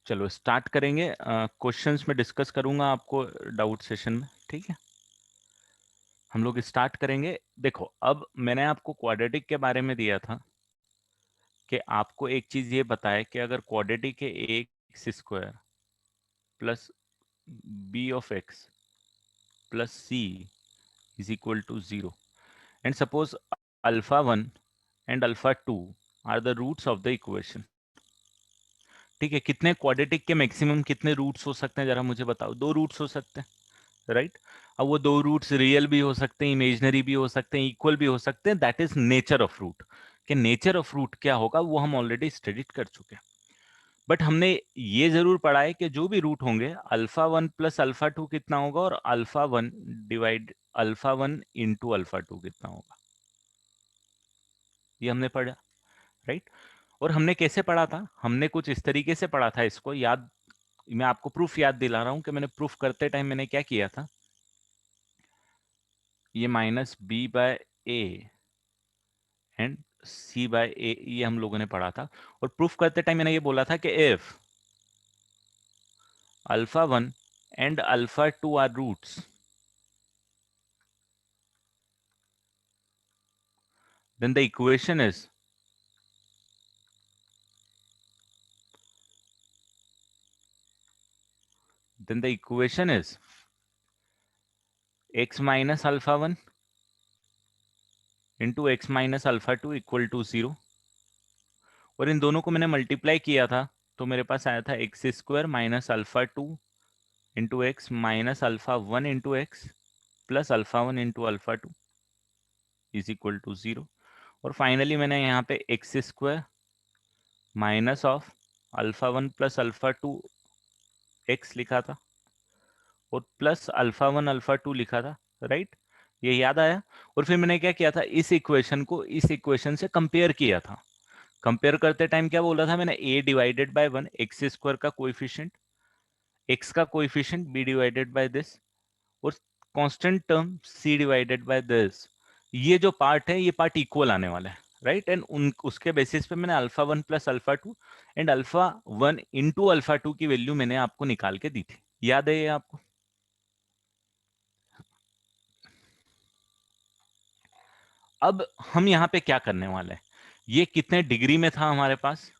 चलो स्टार्ट करेंगे। क्वेश्चंस में डिस्कस करूंगा आपको डाउट सेशन में, ठीक है। हम लोग स्टार्ट करेंगे। देखो, अब मैंने आपको क्वाड्रेटिक के बारे में दिया था कि आपको एक चीज ये बताए कि अगर क्वाड्रेटिक है X square plus B of X plus C is equal to 0 and suppose alpha 1 and alpha 2 are the roots of the equation, ठीक है। कितने क्वाड्रेटिक के मैक्सिमम कितने रूट्स हो सकते हैं जरा मुझे बताओ। दो रूट्स हो सकते हैं, राइट। अब वो दो रूट्स रियल भी हो सकते हैं, इमेजिनरी भी हो सकते हैं, इक्वल भी हो सकते हैं। That is nature of root. कि नेचर ऑफ रूट क्या होगा वो हम ऑलरेडी स्टडी कर चुके हैं। बट हमने ये जरूर पढ़ा है कि जो भी रूट होंगे अल्फा 1 प्लस अल्फा 2 कितना होगा और alpha 1 divide alpha 1 into alpha 2 कितना होगा, ये हमने पढ़ा, राइट। और हमने कैसे पढ़ा था, हमने कुछ इस तरीके से पढ़ा था इसको याद। मैं आपको प्रूफ याद दिला रहा हूं कि मैंने प्रूफ करते टाइम मैंने क्या किया था। ये minus B by A and C by A, ये हम लोगों ने पढ़ा था। और प्रूफ करते टाइम मैंने ये बोला था कि if alpha 1 and alpha 2 are roots, then the equation is x minus alpha 1 into x minus alpha 2 equal to 0। और इन दोनों को मैंने मल्टीप्लाई किया था तो मेरे पास आया था X square minus alpha 2 into X minus alpha 1 into X plus alpha 1 into alpha 2 is equal to 0। और फाइनली मैंने यहाँ पे X square minus of alpha 1 plus alpha 2 X लिखा था और प्लस अल्फा 1 अल्फा 2 लिखा था, राइट। ये याद आया। और फिर मैंने क्या किया था, इस इक्वेशन को इस इक्वेशन से कंपेयर किया था। कंपेयर करते टाइम क्या बोला था मैंने, a divided by 1 x square का कोएफिशिएंट, x का coefficient b divided by this और constant term c divided by this. ये जो पार्ट है ये पार्ट इक्वल आने वाला है, राइट। एंड उन उसके बेसिस पे मैंने alpha 1 plus alpha 2 and alpha 1 into alpha 2 की वैल्यू मैंने आपको निकाल के दी थी। याद है ये आपको? अब हम यहाँ पे क्या करने वाले हैं, ये कितने डिग्री में था हमारे पास,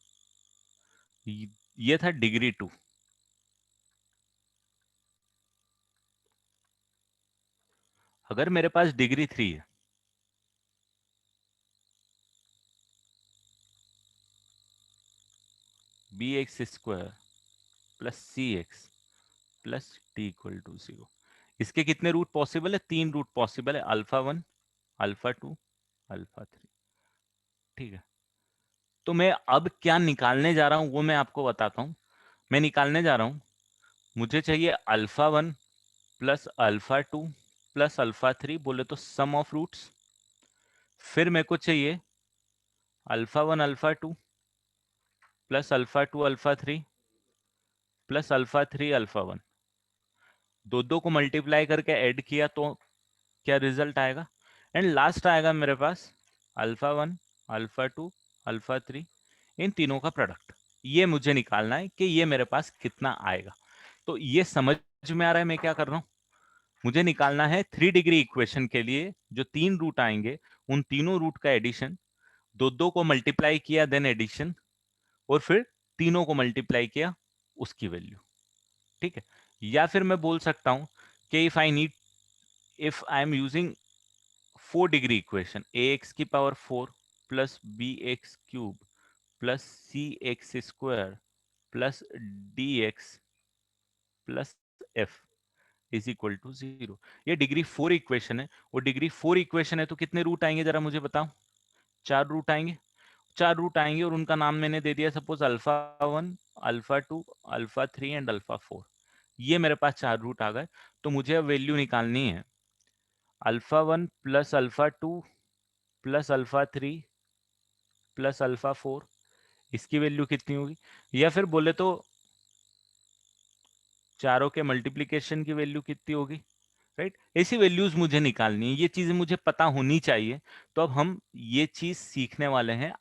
ये था डिग्री 2। अगर मेरे पास डिग्री 3 है, B x square plus C x plus T equal to 0, इसके कितने रूट पॉसिबल है, 3 रूट पॉसिबल है, अल्फा 1 अल्फा 2 अल्फा 3, ठीक है। तो मैं अब क्या निकालने जा रहा हूं वो मैं आपको बताता हूं। मैं निकालने जा रहा हूं, मुझे चाहिए alpha 1 plus alpha 2 plus alpha 3, बोले तो सम ऑफ रूट्स। फिर मेरे को चाहिए alpha 1 alpha 2 plus alpha 2 alpha 3 plus alpha 3 alpha 1। दो को मल्टीप्लाई करके ऐड किया तो क्या रिजल्ट आएगा, एंड लास्ट आएगा मेरे पास अल्फा 1 अल्फा 2 अल्फा 3, इन तीनों का प्रोडक्ट। ये मुझे निकालना है कि ये मेरे पास कितना आएगा। तो ये समझ में आ रहा है मैं क्या कर रहा हूं। मुझे निकालना है 3 डिग्री इक्वेशन के लिए जो 3 रूट आएंगे उन तीनों रूट का एडिशन, दो को मल्टीप्लाई किया देन एडिशन, और फिर तीनों को मल्टीप्लाई किया उसकी वैल्यू, ठीक है। या फिर मैं बोल सकता हूं कि if I am using 4 degree equation, ax की power 4 plus B X cube plus C X square plus D X plus F is equal to 0। ये डिग्री 4 इक्वेशन है। वो डिग्री 4 इक्वेशन है तो कितने रूट आएंगे जरा मुझे बताओ। 4 रूट आएंगे। 4 रूट आएंगे और उनका नाम मैंने दे दिया suppose alpha 1 alpha 2 alpha 3 and alpha 4। ये मेरे पास 4 रूट आ गए। तो मुझे अब वैल्यू निकालनी है alpha 1 plus alpha 2 plus alpha 3 plus alpha 4, इसकी वैल्यू कितनी होगी। या फिर बोले तो चारों के मल्टीप्लीकेशन की वैल्यू कितनी होगी, राइट। ऐसी वैल्यूज मुझे निकालनी है, ये चीजें मुझे पता होनी चाहिए। तो अब हम ये चीज सीखने वाले हैं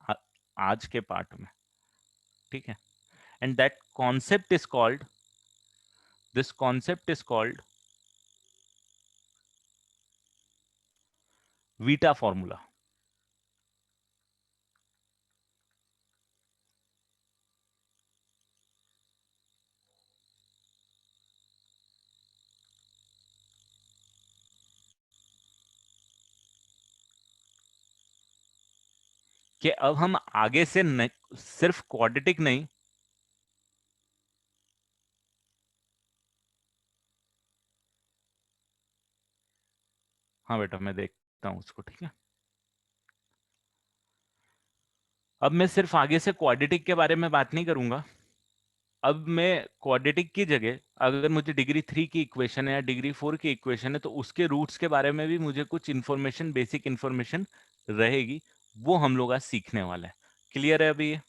आज के पार्ट में, ठीक है। And that concept is called Vita formula. कि अब हम आगे से सिर्फ क्वाड्रेटिक नहीं, हाँ बेटा मैं देखता हूं उसको, ठीक है। अब मैं सिर्फ आगे से क्वाड्रेटिक के बारे में बात नहीं करूंगा। अब मैं क्वाड्रेटिक की जगह अगर मुझे डिग्री 3 की इक्वेशन है या डिग्री 4 की इक्वेशन है तो उसके रूट्स के बारे में भी मुझे कुछ इन्फॉर्मेशन, बेसिक इन्फॉर्मेशन रहेगी, वो हम लोग आज सीखने वाले हैं। क्लियर है अभी ये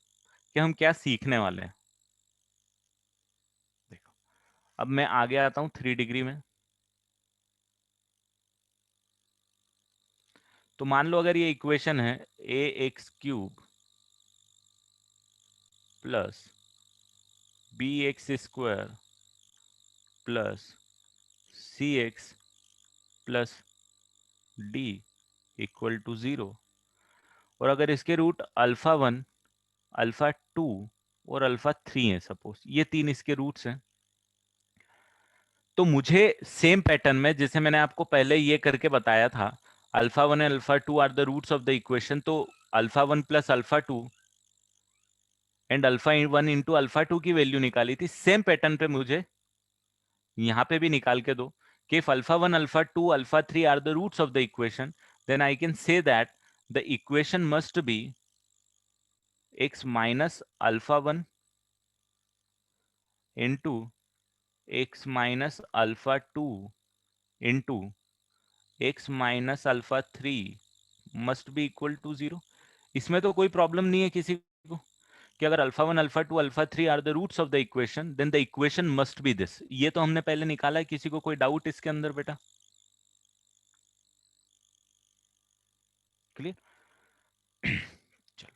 कि हम क्या सीखने वाले हैं? देखो, अब मैं आगे आता हूं 3 डिग्री में। तो मान लो अगर ये इक्वेशन है A x cube plus B x square plus C x plus D equal to 0, और अगर इसके रूट अल्फा 1, अल्फा 2 और अल्फा 3 है, सपोज ये तीन इसके रूट्स हैं, तो मुझे सेम पैटर्न में जैसे मैंने आपको पहले ये करके बताया था, alpha 1 and alpha 2 are the roots of the equation, तो alpha 1 plus alpha 2 and alpha 1 into alpha 2 की वैल्यू निकाली थी। सेम पैटर्न पे मुझे यहां पे भी निकाल के दो कि if alpha 1, alpha 2, alpha 3 are the roots of the equation, then I can say that the equation must be x minus alpha 1 into x minus alpha 2 into x minus alpha 3 must be equal to 0। इसमें तो कोई problem नहीं है किसी को कि अगर alpha 1, alpha 2, alpha 3 are the roots of the equation, then the equation must be this. ये तो हमने पहले निकाला है, किसी को कोई डाउट इसके अंदर बेटा? क्लियर? चलो,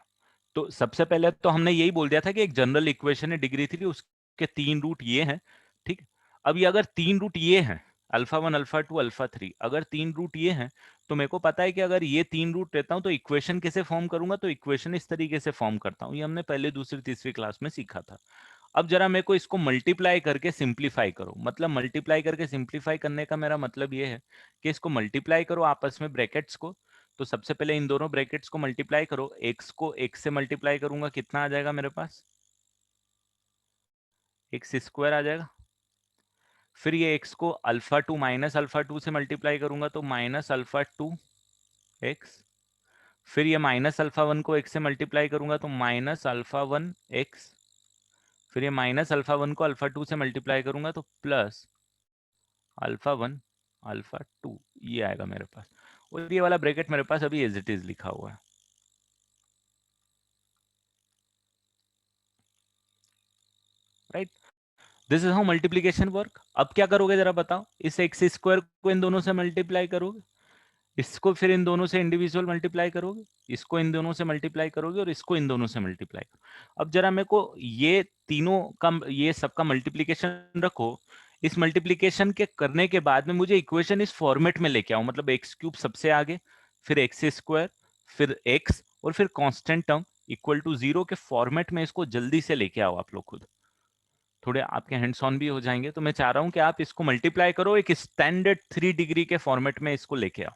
तो सबसे पहले तो हमने यही बोल दिया था कि एक जनरल इक्वेशन है डिग्री 3, उसके तीन रूट ये हैं, ठीक। अब ये अगर तीन रूट ये हैं, अल्फा 1, अल्फा 2, अल्फा 3, अगर तीन रूट ये हैं, तो मेरे को पता है कि अगर ये तीन रूट लेता हूं तो इक्वेशन कैसे फॉर्म करूंगा, तो इक्वेशन इस तरीके से फॉर्म करता हूं, ये हमने पहले दूसरी तीसरी क्लास में सीखा था। अब जरा मेरे को इसको मल्टीप्लाई करके सिंप्लीफाई करो, मतलब मल्टीप्लाई करके सिंप्लीफाई करने का मेरा मतलब ये है कि इसको मल्टीप्लाई करो आपस में ब्रैकेट्स को। तो सबसे पहले इन दोनों ब्रैकेट्स को मल्टीप्लाई करो, एक्स को एक्स से मल्टीप्लाई करूंगा, कितना आ जाएगा मेरे पास? एक्स स्क्वायर आ जाएगा। फिर ये एक्स को अल्फा 2 माइनस अल्फा 2 से मल्टीप्लाई करूंगा तो माइनस अल्फा 2 एक्स। फिर ये माइनस अल्फा 1 को एक्स से मल्टीप्लाई करूंगा तो माइनस अल्फा 1 एक्स। फिर ये माइनस अल्फा 1 को अल्फा 2 से मल्टीप्लाई करूंगा तो प्लस अल्फा 1 अल्फा 2, ये आएगा मेरे पास। और ये वाला ब्रैकेट मेरे पास अभी एज इट इज लिखा हुआ है, right. This is how multiplication work. अब क्या करोगे जरा बताओ, इस एक्स स्क्वायर को इन दोनों से मल्टीप्लाई करोगे, इसको फिर इन दोनों से इंडिविजुअल मल्टीप्लाई करोगे, इसको इन दोनों से मल्टीप्लाई करोगे और इसको इन दोनों से मल्टीप्लाई करो। अब जरा मेरे को ये तीनों का, ये सबका मल्टीप्लीकेशन रखो। इस मल्टीप्लीकेशन के करने के बाद में मुझे इक्वेशन इस फॉर्मेट में लेके आओ, मतलब एक्स क्यूब सबसे आगे, फिर एक्स स्क्वायर, फिर एक्स, और फिर कांस्टेंट टर्म इक्वल टू 0 के फॉर्मेट में इसको जल्दी से लेके आओ आप लोग खुद। थोड़े आपके हैंड्स ऑन भी हो जाएंगे, तो मैं चाह रहा हूं कि आप इसको मल्टीप्लाई करो, एक स्टैंडर्ड 3 डिग्री के फॉर्मेट में इसको लेके आओ।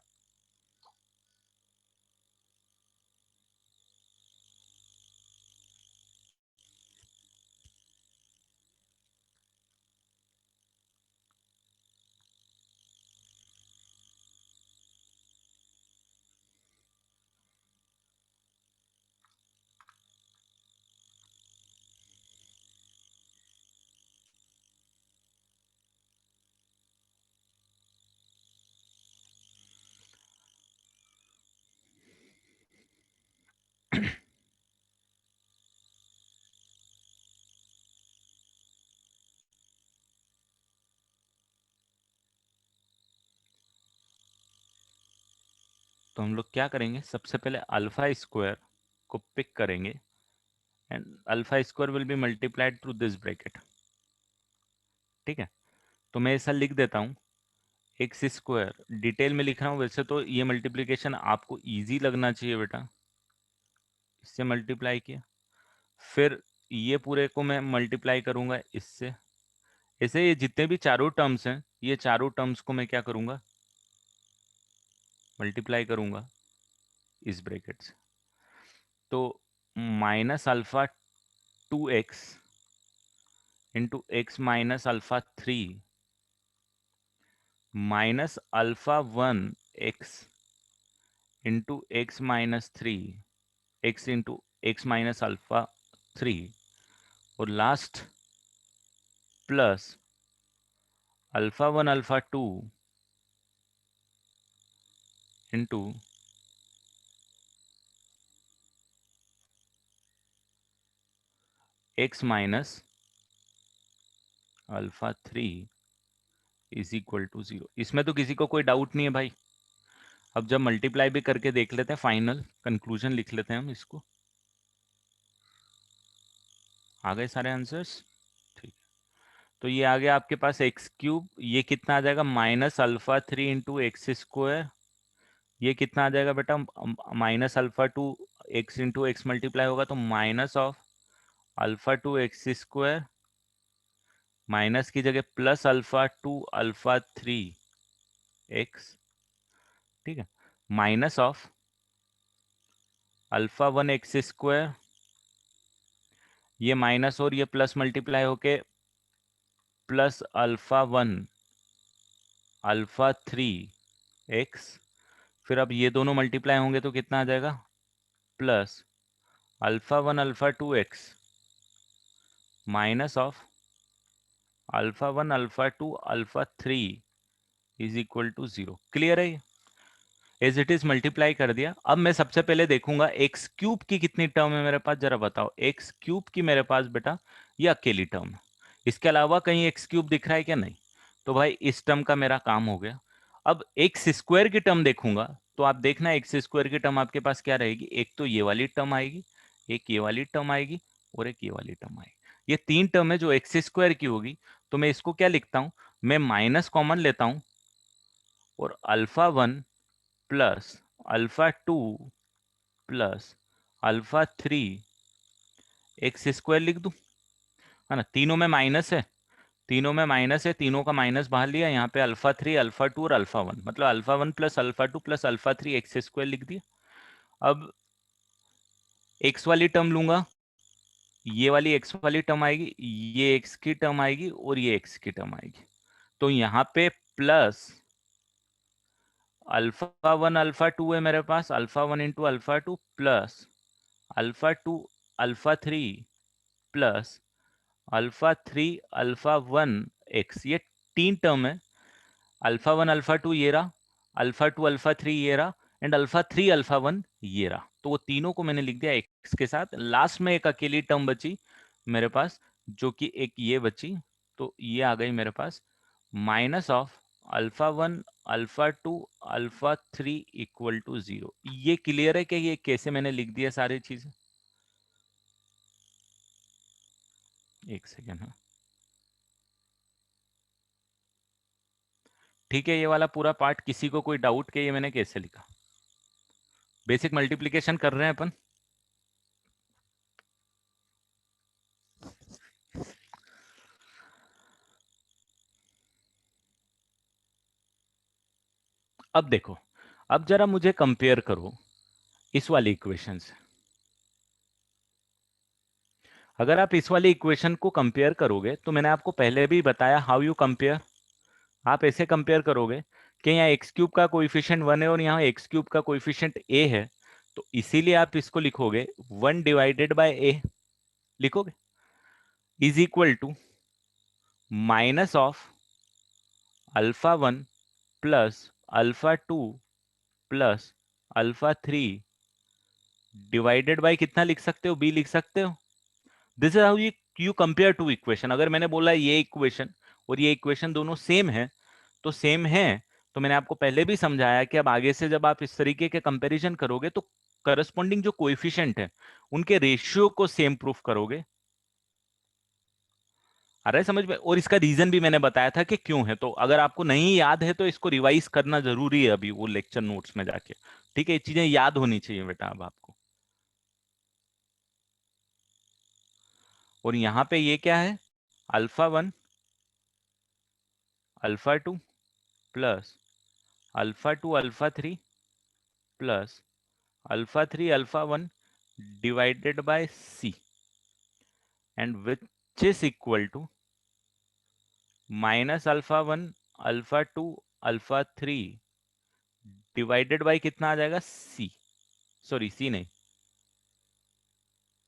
तो हम लोग क्या करेंगे, सबसे पहले अल्फा स्क्वायर को पिक करेंगे and alpha square will be multiplied through this bracket. ठीक है, तो मैं ऐसा लिख देता हूँ, एक्स स्क्वायर डिटेल में लिख रहा हूँ, वैसे तो ये मल्टीप्लीकेशन आपको इजी लगना चाहिए बेटा, इससे मल्टीप्लाई किया, फिर ये पूरे को मैं मल्टीप्लाई करूंगा इससे, ऐसे ये जितने भी चारों टर्म्स हैं, ये चारों टर्म्स को मैं क्या करूंगा, मल्टीप्लाई करूंगा इस ब्रैकेट से। तो minus alpha 2x into X minus alpha 3 minus alpha 1x into X minus 3 X into X minus alpha 3 और last plus alpha 1 alpha 2 into X minus alpha 3 is equal to 0। इसमें तो किसी को कोई डाउट नहीं है भाई। अब जब मल्टीप्लाई भी करके देख लेते हैं, फाइनल कंक्लूजन लिख लेते हैं हम इसको। आ गए सारे आंसर्स? ठीक, तो ये आ गया आपके पास एक्स क्यूब, ये कितना आ जाएगा minus alpha 3 into x square, ये कितना आ जाएगा बेटा minus alpha 2 x into x multiply होगा तो minus of alpha 2 x square, minus की जगह प्लस अल्फा 2 अल्फा 3 एक्स। ठीक है, minus of alpha 1 x square, ये माइनस और ये प्लस मल्टीप्लाई होके प्लस अल्फा 1 अल्फा 3 एक्स, फिर अब ये दोनों मल्टीप्लाई होंगे तो कितना आ जाएगा plus alpha 1 alpha 2 x minus of alpha 1 alpha 2 alpha 3 is equal to 0। Clear है? एज इट इज मल्टीप्लाई कर दिया। अब मैं सबसे पहले देखूंगा एक्स क्यूब की कितनी टर्म है मेरे पास, जरा बताओ। एक्स क्यूब की मेरे पास बेटा ये अकेली टर्म है, इसके अलावा कहीं एक्स क्यूब दिख रहा है क्या? नहीं। तो भाई इस टर्म का मेरा काम हो गया। अब एक्स स्क्वायर की टर्म देखूंगा तो आप देखना एक्स स्क्वायर की टर्म आपके पास क्या रहेगी, एक तो ये वाली टर्म आएगी, एक ये वाली टर्म आएगी और एक ये वाली टर्म आएगी। ये तीन टर्म है जो एक्स स्क्वायर की होगी। तो मैं इसको क्या लिखता हूं, मैं माइनस कॉमन लेता हूं और alpha 1 plus alpha 2 plus alpha 3 x square लिख दूं, है ना। तीनों में माइनस है, तीनों में माइनस है, तीनों का माइनस बाहर लिया, यहाँ पे अल्फा 3 अल्फा 2 और अल्फा 1, मतलब alpha 1 plus alpha 2 plus alpha 3 x square लिख दिया। अब एक्स वाली टर्म लूंगा, ये वाली एक्स वाली टर्म आएगी, ये एक्स की टर्म आएगी और ये एक्स की टर्म आएगी। तो यहाँ पे प्लस अल्फा 1 अल्फा 2 है मेरे पास, alpha 1 into alpha 2 plus alpha 2 alpha 3 plus alpha 3 alpha 1 x. ये तीन टर्म है, अल्फा 1 अल्फा 2 ये रहा, अल्फा 2 अल्फा 3 ये रहा एंड अल्फा 3 अल्फा 1 ये रहा। तो वो तीनों को मैंने लिख दिया एक्स के साथ। लास्ट में एक अकेली टर्म बची मेरे पास जो कि एक ये बची, तो ये आ गई मेरे पास minus of alpha 1 alpha 2 alpha 3 equal to 0। ये क्लियर है कि ये कैसे मैंने लिख दिया सारी चीजें? एक सेकेंड, हाँ ठीक है। ये वाला पूरा पार्ट किसी को कोई डाउट के ये मैंने कैसे लिखा? बेसिक मल्टीप्लिकेशन कर रहे हैं अपन। अब देखो, अब जरा मुझे कंपेयर करो इस वाली इक्वेशन से। अगर आप इस वाली इक्वेशन को कंपेयर करोगे तो मैंने आपको पहले भी बताया हाउ यू कंपेयर। आप ऐसे कंपेयर करोगे कि यहाँ एक्स क्यूब का कोइफिशिएंट 1 है और यहाँ एक्स क्यूब का कोइफिशिएंट ए है, तो इसीलिए आप इसको लिखोगे 1 डिवाइडेड बाय ए, लिखोगे is equal to minus of alpha 1 plus alpha 2 plus alpha 3 divided by कितना लिख सकते हो, बी लिख सकते हो। This is how you compare to equation. अगर मैंने बोला ये इक्वेशन और ये इक्वेशन दोनों सेम है तो सेम है, तो मैंने आपको पहले भी समझाया कि अब आगे से जब आप इस तरीके के कंपैरिजन करोगे तो करस्पॉन्डिंग जो कोएफिशिएंट है उनके रेशियो को सेम प्रूफ करोगे। आ रहा है समझ में? और इसका रीजन भी मैंने बताया था कि क्यों है, तो अगर आपको नहीं याद है तो इसको रिवाइज करना जरूरी है अभी वो लेक्चर नोट्स में जाके। ठीक है, ये चीजें याद होनी चाहिए बेटा अब आपको। और यहां पे ये क्या है, alpha 1 alpha 2 plus alpha 2 alpha 3 plus alpha 3 alpha 1 divided by C and which is equal to minus alpha 1 alpha 2 alpha 3 divided by कितना आ जाएगा, सी, सॉरी सी नहीं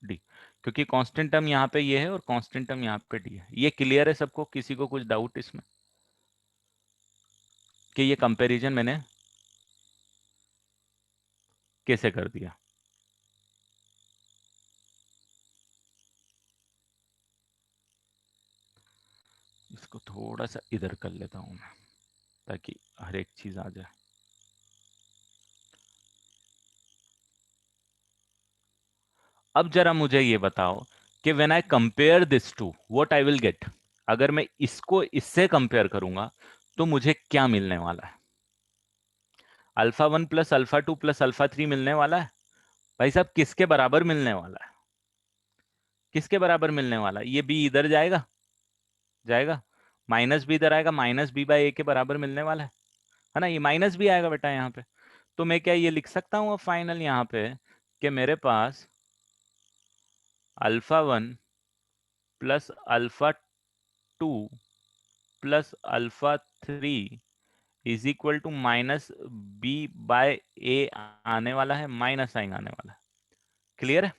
डी, क्योंकि कांस्टेंट टर्म यहाँ पे ये है और कांस्टेंट टर्म यहाँ पे डी है। ये क्लियर है सबको? किसी को कुछ डाउट इसमें कि ये कंपैरिजन मैंने कैसे कर दिया? इसको थोड़ा सा इधर कर लेता हूं मैं ताकि हर एक चीज आ जाए। अब जरा मुझे ये बताओ कि when I compare this to what I will get. अगर मैं इसको इससे कंपेयर करूंगा तो मुझे क्या मिलने वाला है? Alpha 1 plus alpha 2 plus alpha 3 मिलने वाला है। भाई साहब किसके बराबर मिलने वाला है? किसके बराबर मिलने वाला है? ये बी इधर जाएगा, जाएगा, माइनस बी इधर आएगा, माइनस बी बाई ए के बराबर मिलने वाला है ना? ये माइनस भी आएगा बेटा यहाँ पे। तो मैं क्या ये लिख सकता हूँ अब फाइनल यहाँ पे कि मेरे पास alpha 1 plus alpha 2 plus alpha 3 is equal to minus B by A आने वाला है, माइनस साइन आने वाला है। क्लियर है?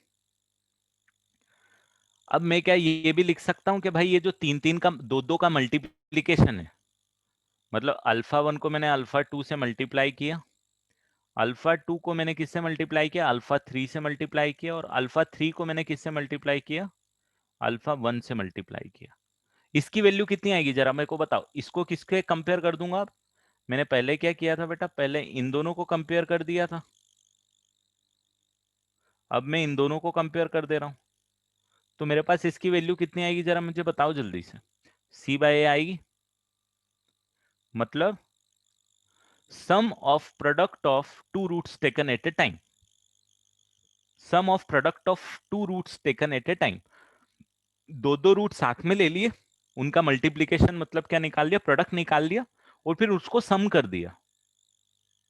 अब मैं क्या ये भी लिख सकता हूं कि भाई ये जो तीन तीन का दो दो का मल्टीप्लीकेशन है, मतलब अल्फा 1 को मैंने अल्फा 2 से मल्टीप्लाई किया, अल्फा 2 को मैंने किससे मल्टीप्लाई किया, अल्फा 3 से मल्टीप्लाई किया, और अल्फा 3 को मैंने किससे मल्टीप्लाई किया, अल्फा 1 से मल्टीप्लाई किया। इसकी वैल्यू कितनी आएगी जरा मेरे को बताओ? इसको किसके कंपेयर कर दूंगा? अब मैंने पहले क्या किया था बेटा, पहले इन दोनों को कंपेयर कर दिया था, अब मैं इन दोनों को कंपेयर कर दे रहा हूं। तो मेरे पास इसकी वैल्यू कितनी आएगी जरा मुझे बताओ जल्दी से? सी बाय ए आएगी, मतलब sum of product of two roots taken at a time, sum of product of two roots taken at a time. दो दो रूट साथ में ले लिए, उनका मल्टीप्लीकेशन मतलब क्या निकाल लिया, प्रोडक्ट निकाल लिया, और फिर उसको सम कर दिया।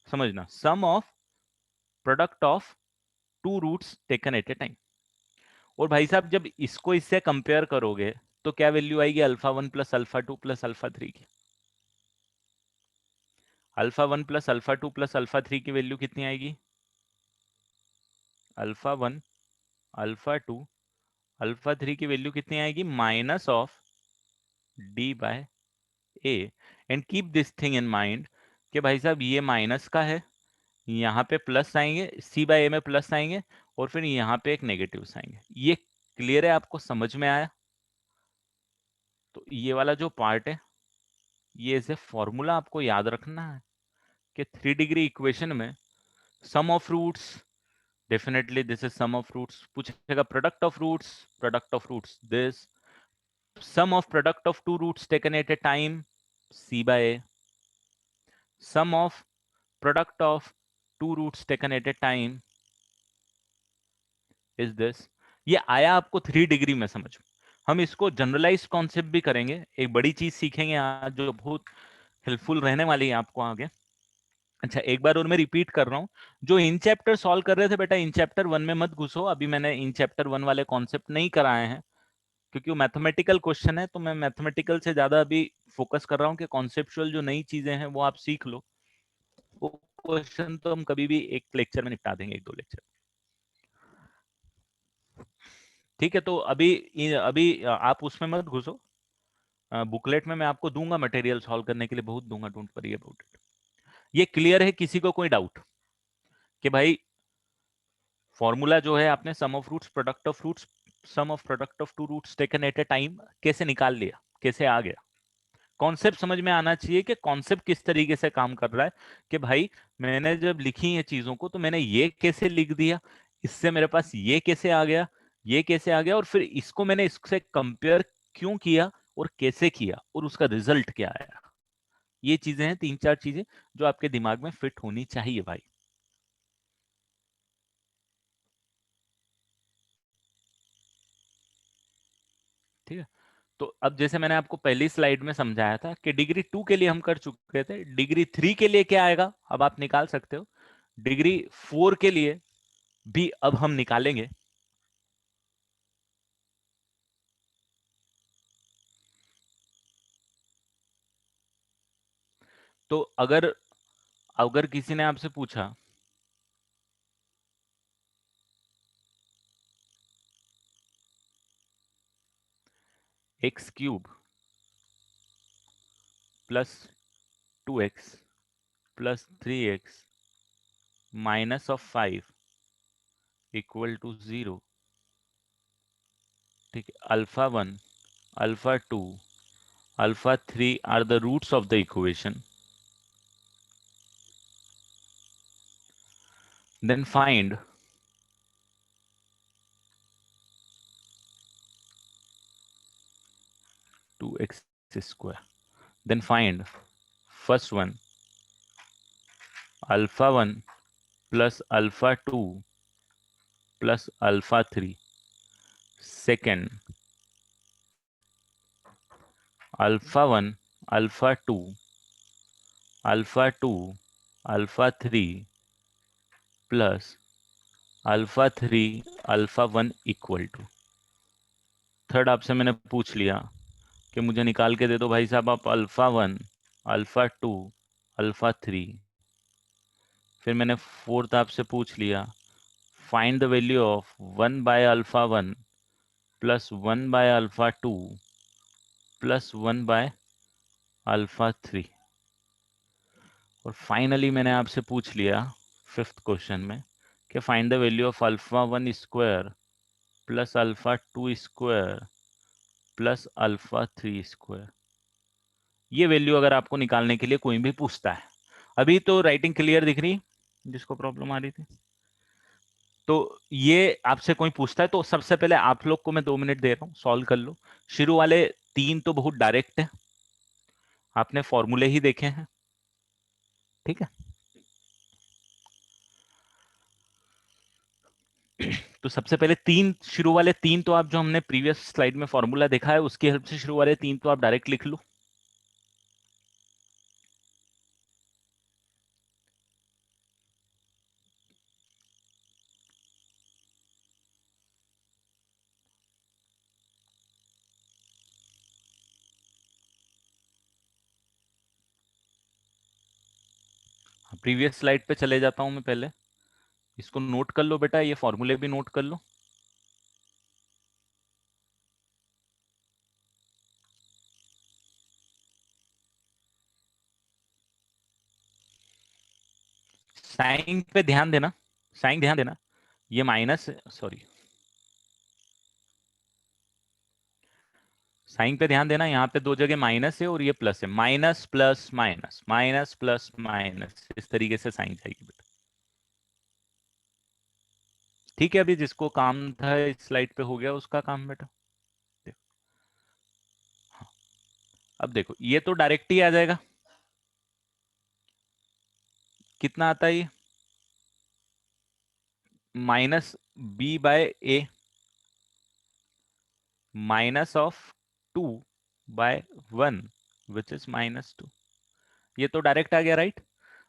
समझना, sum of product of two roots taken at a time. और भाई साहब जब इसको इससे कंपेयर करोगे तो क्या वैल्यू आएगी, alpha 1 plus alpha 2 plus alpha 3 की। Alpha 1 plus alpha 2 plus alpha 3 की वैल्यू कितनी आएगी? अल्फा 1 अल्फा 2 अल्फा 3 की वैल्यू कितनी आएगी, minus of D by A. And keep this thing in mind कि भाई साहब ये माइनस का है, यहाँ पे प्लस आएंगे, सी बाय ए में प्लस आएंगे, और फिर यहाँ पे एक नेगेटिव आएंगे। ये क्लियर है? आपको समझ में आया? तो ये वाला जो पार्ट है ये एज ए फॉर्मूला आपको याद रखना है कि 3 डिग्री इक्वेशन में sum of roots, definitely this is sum of roots, पूछेगा product of roots this, sum of product of two roots taken at a time, c by a, sum of product of two roots taken at a time is this। ये आया आपको 3 degree में समझ। हम इसको generalise concept भी करेंगे, एक बड़ी चीज सीखेंगे आज जो बहुत हेल्पफुल रहने वाली है आपको आगे। अच्छा एक बार और मैं रिपीट कर रहा हूँ, जो इन चैप्टर सॉल्व कर रहे थे बेटा इन चैप्टर 1 में मत घुसो, अभी मैंने इन चैप्टर 1 वाले कॉन्सेप्ट नहीं कराए हैं क्योंकि वो मैथमेटिकल क्वेश्चन है, तो मैं मैथमेटिकल से ज्यादा अभी फोकस कर रहा हूँ कि कॉन्सेप्चुअल जो नई चीजें हैं वो आप सीख लो। वो क्वेश्चन तो हम कभी भी एक लेक्चर में निपटा देंगे, एक दो लेक्चर। ठीक है, तो अभी आप उसमें मत घुसो, बुकलेट में मैं आपको दूंगा मटेरियल सॉल्व करने के लिए, बहुत दूंगा, डोंट वरी अबाउट इट। ये क्लियर है? किसी को कोई डाउट कि भाई फॉर्मूला जो है आपने sum of roots product of roots, sum of product of two roots taken at a time कैसे निकाल लिया, कैसे आ गया? कॉन्सेप्ट समझ में आना चाहिए कि कॉन्सेप्ट किस तरीके से काम कर रहा है, कि भाई मैंने जब लिखी ये चीजों को तो मैंने ये कैसे लिख दिया, इससे मेरे पास ये कैसे आ गया, ये कैसे आ गया, और फिर इसको मैंने इससे कंपेयर क्यों किया और कैसे किया और उसका रिजल्ट क्या आया। ये चीजें हैं, तीन चार चीजें जो आपके दिमाग में फिट होनी चाहिए भाई। ठीक है। तो अब जैसे मैंने आपको पहली स्लाइड में समझाया था कि डिग्री 2 के लिए हम कर चुके थे, डिग्री 3 के लिए क्या आएगा अब आप निकाल सकते हो, डिग्री 4 के लिए भी अब हम निकालेंगे। तो अगर अगर किसी ने आपसे पूछा x³ plus 2x plus 3x minus of 5 equal to 0, ठीक है, alpha 1 alpha 2 alpha 3 are the roots of the equation, then find 2x square, then find first one alpha 1 plus alpha 2 plus alpha 3, second alpha 1 alpha 2 alpha 2 alpha 3 plus alpha 3 alpha 1 equal to, third आपसे मैंने पूछ लिया कि मुझे निकाल के दे दो भाई साहब आप अल्फा 1 अल्फा 2 अल्फा 3, फिर मैंने फोर्थ आपसे पूछ लिया फाइंड द वैल्यू ऑफ 1/अल्फा 1 प्लस 1/अल्फा 2 प्लस 1/अल्फा 3, और फाइनली मैंने आपसे पूछ लिया फिफ्थ क्वेश्चन में कि find the value of alpha 1 square plus alpha 2 square plus alpha 3 square. ये वैल्यू अगर आपको निकालने के लिए कोई भी पूछता है, अभी तो राइटिंग क्लियर दिख रही है जिसको प्रॉब्लम आ रही थी, तो ये आपसे कोई पूछता है तो सबसे पहले आप लोग को मैं 2 मिनट दे रहा हूं, सॉल्व कर लो। शुरू वाले तीन तो बहुत डायरेक्ट है, आपने फॉर्मूले ही देखे हैं, ठीक है। तो सबसे पहले तीन, शुरू वाले तीन तो आप जो हमने प्रीवियस स्लाइड में फॉर्मूला देखा है उसकी हेल्प से शुरू वाले तीन तो आप डायरेक्ट लिख लो। प्रीवियस स्लाइड पे चले जाता हूं मैं पहले, इसको नोट कर लो बेटा, ये फॉर्मूले भी नोट कर लो। साइन पे ध्यान देना, साइन ध्यान देना, ये माइनस, सॉरी, साइन पे ध्यान देना, यहाँ पे दो जगह माइनस है और ये प्लस है, minus plus minus minus plus minus, इस तरीके से साइन जाएगी बेटा। ठीक है, अभी जिसको काम था इस स्लाइड पे हो गया उसका काम बेटा। देखो, हाँ, अब देखो ये तो डायरेक्ट ही आ जाएगा, कितना आता है ये, -b/a minus of 2/1 which is -2, ये तो डायरेक्ट आ गया राइट।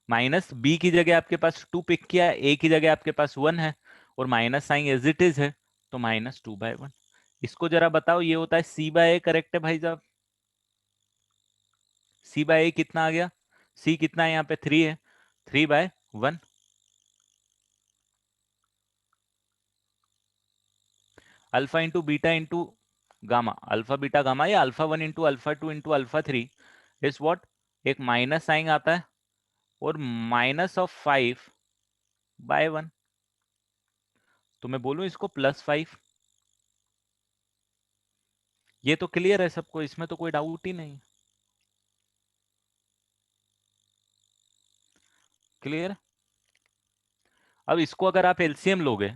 माइनस बी की जगह आपके पास 2 पिक किया, ए की जगह आपके पास 1 है और minus sign as it is है, तो -2/1। इसको जरा बताओ, ये होता है c/a, करेक्ट है भाई साहब। c/a कितना आ गया, c कितना है यहाँ पे 3 है, 3/1। Alpha into beta into gamma, alpha beta gamma, या alpha 1 into alpha 2 into alpha 3 is what, एक माइनस साइन आता है और -5/1, तो मैं बोलूं इसको +5। ये तो क्लियर है सबको, इसमें तो कोई डाउट ही नहीं। क्लियर? अब इसको अगर आप एलसीएम लोगे,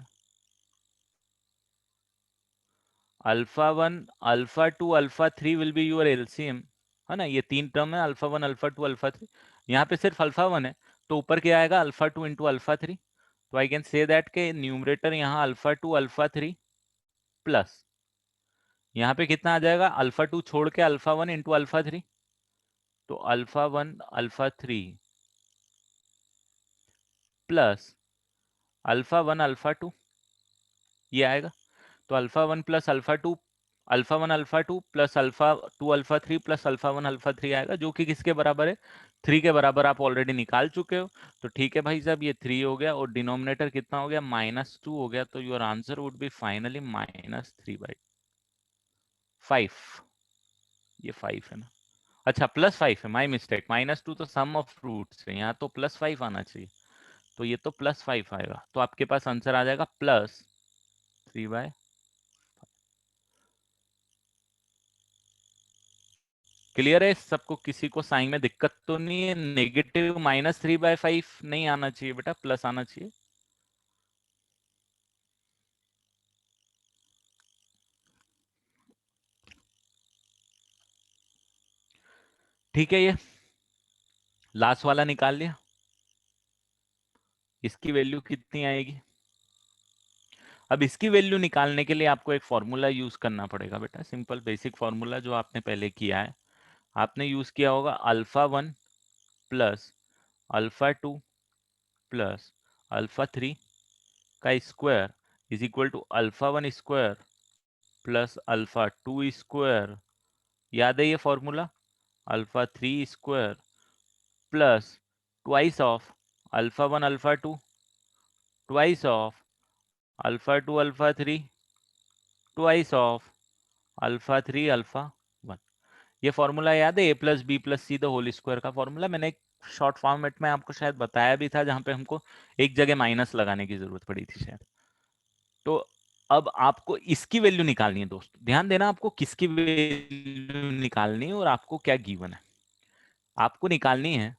alpha one, alpha two, alpha three will be your LCM, है ना? ये तीन टर्म है, alpha one, alpha two, alpha three. यहाँ पे सिर्फ अल्फा वन है, तो ऊपर क्या आएगा? Alpha two into alpha three. तो आई कैन से दैट के न्यूमरेटर यहाँ alpha two, alpha three plus यहाँ पे कितना आ जाएगा? अल्फा टू छोड़ के alpha one into alpha three, तो alpha one, alpha three plus alpha one, alpha two, ये आएगा। तो alpha one plus alpha two, alpha one alpha two plus alpha two alpha three plus alpha one alpha three आएगा, जो कि किसके बराबर है? थ्री के बराबर। आप ऑलरेडी निकाल चुके हो, तो ठीक है भाई साहब, ये थ्री हो गया और डिनोमिनेटर कितना हो गया? माइनस टू हो गया। तो your answer would be finally minus three by five. ये फाइव है ना? अच्छा, प्लस फाइव है, माई मिस्टेक। माइनस टू तो सम ऑफ रूट्स है, यहाँ तो प्लस फाइव आना चाहिए, तो ये तो प्लस फाइव आएगा। तो आपके पास आंसर आ जाएगा प्लस थ्री बाय। क्लियर है सबको? किसी को साइन में दिक्कत तो नहीं है? Negative minus three by five नहीं आना चाहिए बेटा, प्लस आना चाहिए। ठीक है, ये लास्ट वाला निकाल लिया। इसकी वैल्यू कितनी आएगी? अब इसकी वैल्यू निकालने के लिए आपको एक फॉर्मूला यूज करना पड़ेगा बेटा, सिंपल बेसिक फॉर्मूला जो आपने पहले किया है। आपने यूज किया होगा alpha one plus alpha two plus alpha three का square is equal to alpha one square plus alpha two square. याद है ये formula? Alpha three square plus twice of alpha one alpha two, twice of alpha two alpha three, twice of alpha three alpha one. ये formula याद है? A plus B plus C the whole square का formula. मैंने एक short format में आपको शायद बताया भी था, जहां पे हमको एक जगह माइनस लगाने की जरूरत पड़ी थी शायद। तो अब आपको इसकी वैल्यू निकालनी है दोस्तों, ध्यान देना, आपको किसकी वैल्यू निकालनी है और आपको क्या गिवन है। आपको निकालनी है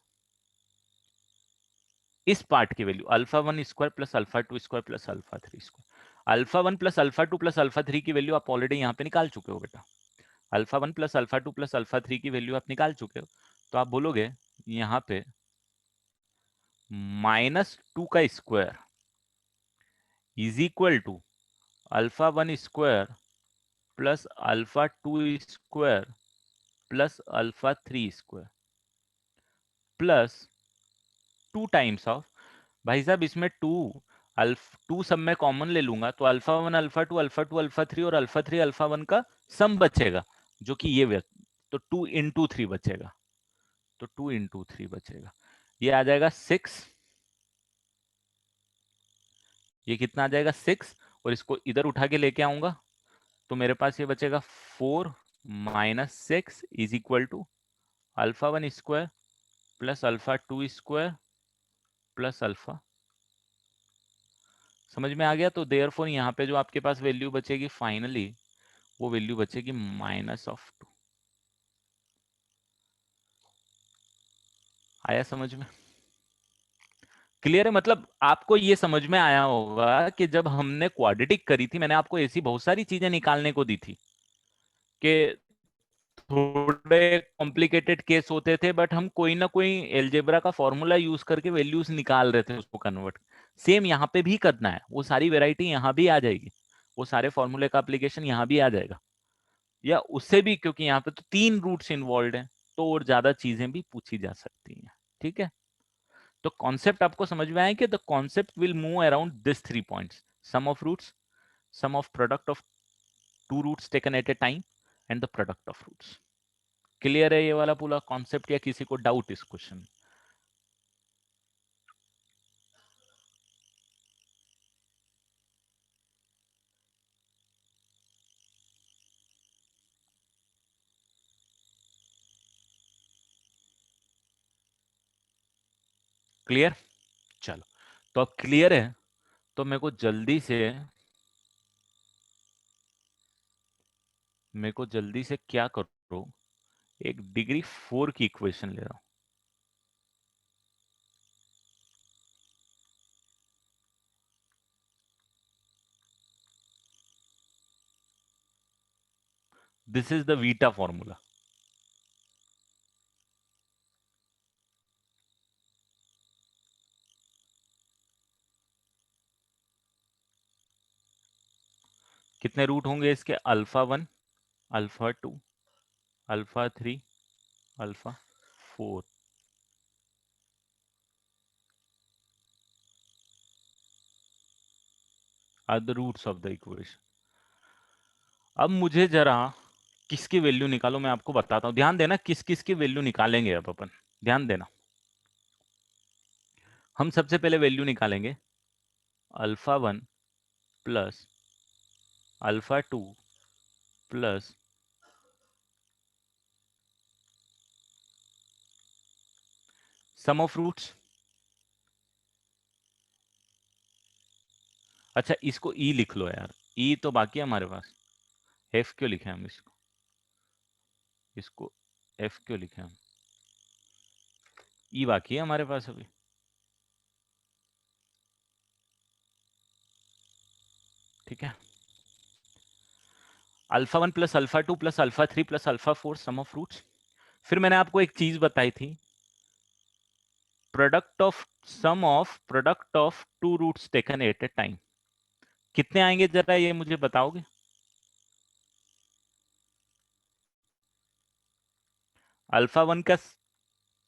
इस पार्ट की value, alpha one square plus alpha two square plus alpha three square. Alpha one plus alpha two plus alpha three की वैल्यू आप ऑलरेडी यहाँ पे निकाल चुके हो बेटा। Alpha one plus alpha two plus alpha three की वैल्यू आप निकाल चुके हो, तो आप बोलोगे यहाँ पे माइनस टू का square is equal to alpha one square plus alpha two square plus alpha three square plus two times of, भाई साहब इसमें टू, टू सब में कॉमन ले लूंगा तो alpha one alpha two alpha two alpha three और अल्फा थ्री अल्फा वन का सम बचेगा, जो कि ये तो टू इंटू थ्री बचेगा। तो टू इंटू थ्री बचेगा, ये आ जाएगा सिक्स। ये कितना आ जाएगा? सिक्स। और इसको इधर उठा के लेके आऊंगा तो मेरे पास ये बचेगा four minus six is equal to alpha one square plus alpha two square plus alpha. समझ में आ गया? तो देयरफॉर यहाँ पे जो आपके पास वैल्यू बचेगी फाइनली, वो वैल्यू बचेगी माइनस ऑफ टू। आया समझ में? क्लियर है? मतलब आपको ये समझ में आया होगा कि जब हमने क्वाड्रेटिक करी थी, मैंने आपको ऐसी बहुत सारी चीजें निकालने को दी थी कि थोड़े कॉम्प्लिकेटेड केस होते थे, बट हम कोई ना कोई एलजेब्रा का फॉर्मूला यूज करके वैल्यूज निकाल रहे थे उसको कन्वर्ट। सेम यहाँ पे भी करना है, वो सारी वेराइटी यहाँ भी आ जाएगी, वो सारे फॉर्मूले का एप्लीकेशन यहाँ भी आ जाएगा, या उससे भी, क्योंकि यहाँ पे तो तीन रूट्स इन्वॉल्व हैं, तो और ज्यादा चीजें भी पूछी जा सकती हैं। ठीक है? तो कॉन्सेप्ट आपको समझ में आया कि the concept will move around this three points, sum of roots, sum of product of two roots taken at a time, and the product of roots. Clear है ये वाला पूरा कॉन्सेप्ट, या किसी को डाउट इस क्वेश्चन? क्लियर? चलो, तो अब क्लियर है, तो मेरे को जल्दी से क्या करो, एक डिग्री फोर की इक्वेशन ले रहा हूं। This is the Vieta formula. कितने रूट होंगे इसके? Alpha 1, alpha 2, alpha 3, alpha 4 are the roots of the equation. अब मुझे जरा किसकी वैल्यू निकालो, मैं आपको बताता हूं। ध्यान देना किस किस की वैल्यू निकालेंगे अब अपन, ध्यान देना। हम सबसे पहले वैल्यू निकालेंगे alpha 1 plus alpha 2 plus sum of roots. अच्छा इसको ई लिख लो यार, ई तो बाकी है हमारे पास। एफ क्यों लिखे हम इसको? इसको एफ क्यों लिखे हम? ई बाकी है हमारे पास अभी। ठीक है, alpha 1 plus alpha 2 plus alpha 3 plus alpha 4 sum of roots. फिर मैंने आपको एक चीज बताई थी, product of two roots taken at a time. कितने आएंगे जरा ये मुझे बताओगे? अल्फा 1 का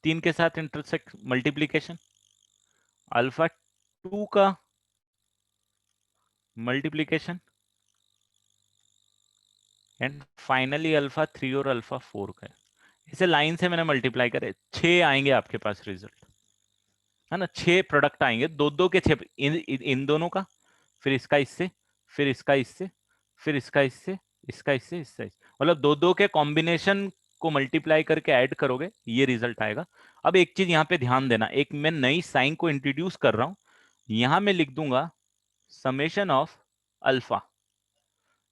3 के साथ इंटरसेक्ट मल्टीप्लीकेशन, अल्फा 2 का मल्टीप्लीकेशन, एंड फाइनली अल्फा 3 और अल्फा 4 का। इसे लाइन से मैंने मल्टीप्लाई करे, 6 आएंगे आपके पास रिजल्ट, है ना? 6 प्रोडक्ट आएंगे, दो दो के 6, इन दोनों का, फिर इसका इससे, फिर इसका इससे, फिर इसका इससे, इसका इससे, इससे मतलब दो दो के कॉम्बिनेशन को मल्टीप्लाई करके ऐड करोगे, ये रिजल्ट आएगा। अब एक चीज यहाँ पे ध्यान देना, एक मैं नई साइन को इंट्रोड्यूस कर रहा हूं, यहां मैं लिख दूंगा समेशन ऑफ अल्फा।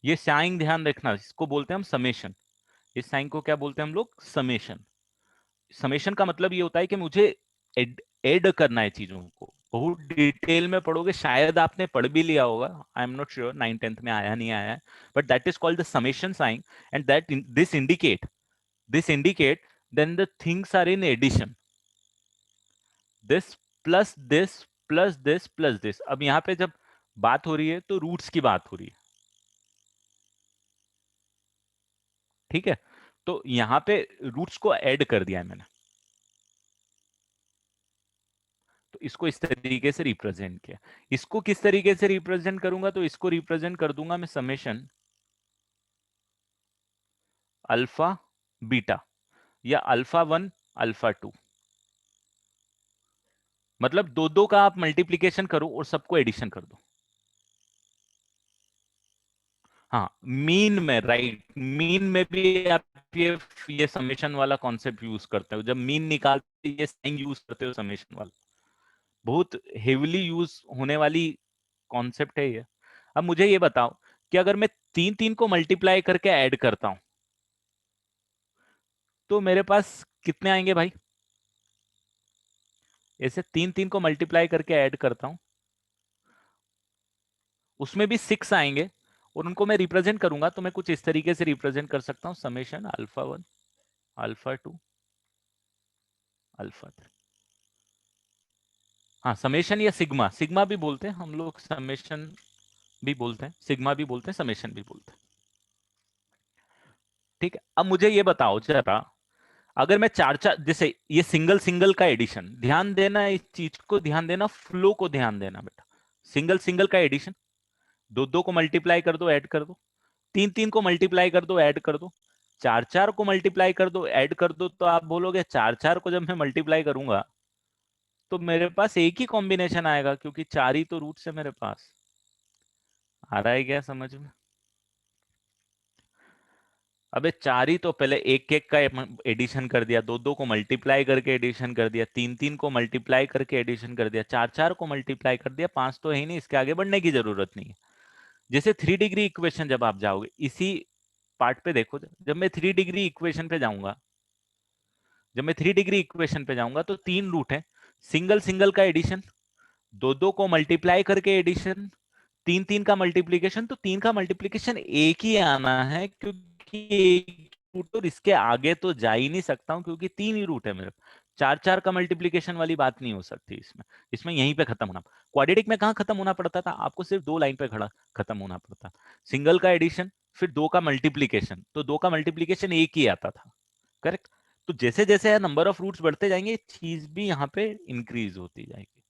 ये साइन ध्यान रखना, इसको बोलते हैं हम समेशन। इस साइन को क्या बोलते हैं हम लोग? समेशन। समेशन का मतलब ये होता है कि मुझे ऐड करना है चीजों को। बहुत डिटेल में पढ़ोगे, शायद आपने पढ़ भी लिया होगा, I am not sure 9th 10th में आया नहीं आया है, but that is called the summation sign, and that this indicate then the things are in addition, this plus this plus this plus this. अब यहां पे जब बात हो रही है तो रूट्स की बात हो रही है, ठीक है? तो यहां पे रूट्स को ऐड कर दिया है मैंने, तो इसको इस तरीके से रिप्रेजेंट किया। इसको किस तरीके से रिप्रेजेंट करूंगा? तो इसको रिप्रेजेंट कर दूंगा मैं समेशन अल्फा बीटा, या अल्फा 1 अल्फा 2। मतलब दो दो का आप मल्टीप्लीकेशन करो और सबको एडिशन कर दो। हाँ, मीन में, राइट, मीन में भी आप ये समेशन वाला कॉन्सेप्ट यूज करते हो, जब मीन निकालते ये साइन यूज करते हो समेशन वाला, बहुत हेविली यूज होने वाली कॉन्सेप्ट है ये। अब मुझे ये बताओ कि अगर मैं तीन तीन को मल्टीप्लाई करके ऐड करता हूं तो मेरे पास कितने आएंगे भाई? ऐसे तीन तीन को मल्टीप्लाई करके ऐड करता हूं, उसमें भी 6 आएंगे, और उनको मैं रिप्रेजेंट करूंगा तो मैं कुछ इस तरीके से रिप्रेजेंट कर सकता हूं, समेशन अल्फा 1 अल्फा 2 अल्फा 3। हाँ, समेशन या सिग्मा, सिग्मा भी बोलते हैं हम लोग, समेशन भी बोलते हैं, सिग्मा भी बोलते हैं, समेशन भी बोलते हैं। ठीक है, अब मुझे ये बताओ जरा, अगर मैं चार चार, जैसे ये सिंगल सिंगल का एडिशन, ध्यान देना इस चीज को, ध्यान देना, फ्लो को ध्यान देना बेटा। सिंगल सिंगल का एडिशन, दो दो को मल्टीप्लाई कर दो, ऐड कर दो, तीन तीन को मल्टीप्लाई कर दो, ऐड कर दो, चार चार को मल्टीप्लाई कर दो, ऐड कर दो। तो आप बोलोगे चार चार को जब मैं मल्टीप्लाई करूंगा तो मेरे पास एक ही कॉम्बिनेशन आएगा, क्योंकि चार ही तो रूट्स है मेरे पास। आ रहा है क्या समझ में? अबे चार ही तो, पहले एक एक का एडिशन कर दिया, दो दो को मल्टीप्लाई करके एडिशन कर दिया, तीन तीन को मल्टीप्लाई करके एडिशन कर दिया, चार चार को मल्टीप्लाई कर दिया, पांच तो है ही नहीं, इसके आगे बढ़ने की जरूरत नहीं है। जैसे 3 डिग्री इक्वेशन जब आप जाओगे, इसी पार्ट पे देखो, जब मैं 3 डिग्री इक्वेशन पे जाऊंगा, जब मैं 3 डिग्री इक्वेशन पे जाऊंगा तो तीन रूट है, सिंगल सिंगल का एडिशन, दो दो को मल्टीप्लाई करके एडिशन, तीन तीन का मल्टीप्लीकेशन। तो तीन का मल्टीप्लीकेशन एक ही आना है, क्योंकि कि एक रूट और इसके आगे तो जा ही नहीं सकता हूं, क्योंकि 3 ही रूट है मेरे। 4 4 का मल्टीप्लीकेशन वाली बात नहीं हो सकती इसमें। इसमें यहीं पे खत्म होना। क्वाड्रेटिक में कहाँ खत्म होना पड़ता था, आपको सिर्फ 2 लाइन पे खड़ा खत्म होना पड़ता। सिंगल का एडिशन, फिर 2 का मल्टीप्लीकेशन, तो 2 का मल्टीप्लीकेशन एक ही आता था। करेक्ट। तो जैसे जैसे नंबर ऑफ रूट्स बढ़ते जाएंगे, चीज भी यहाँ पे इंक्रीज होती जाएगी।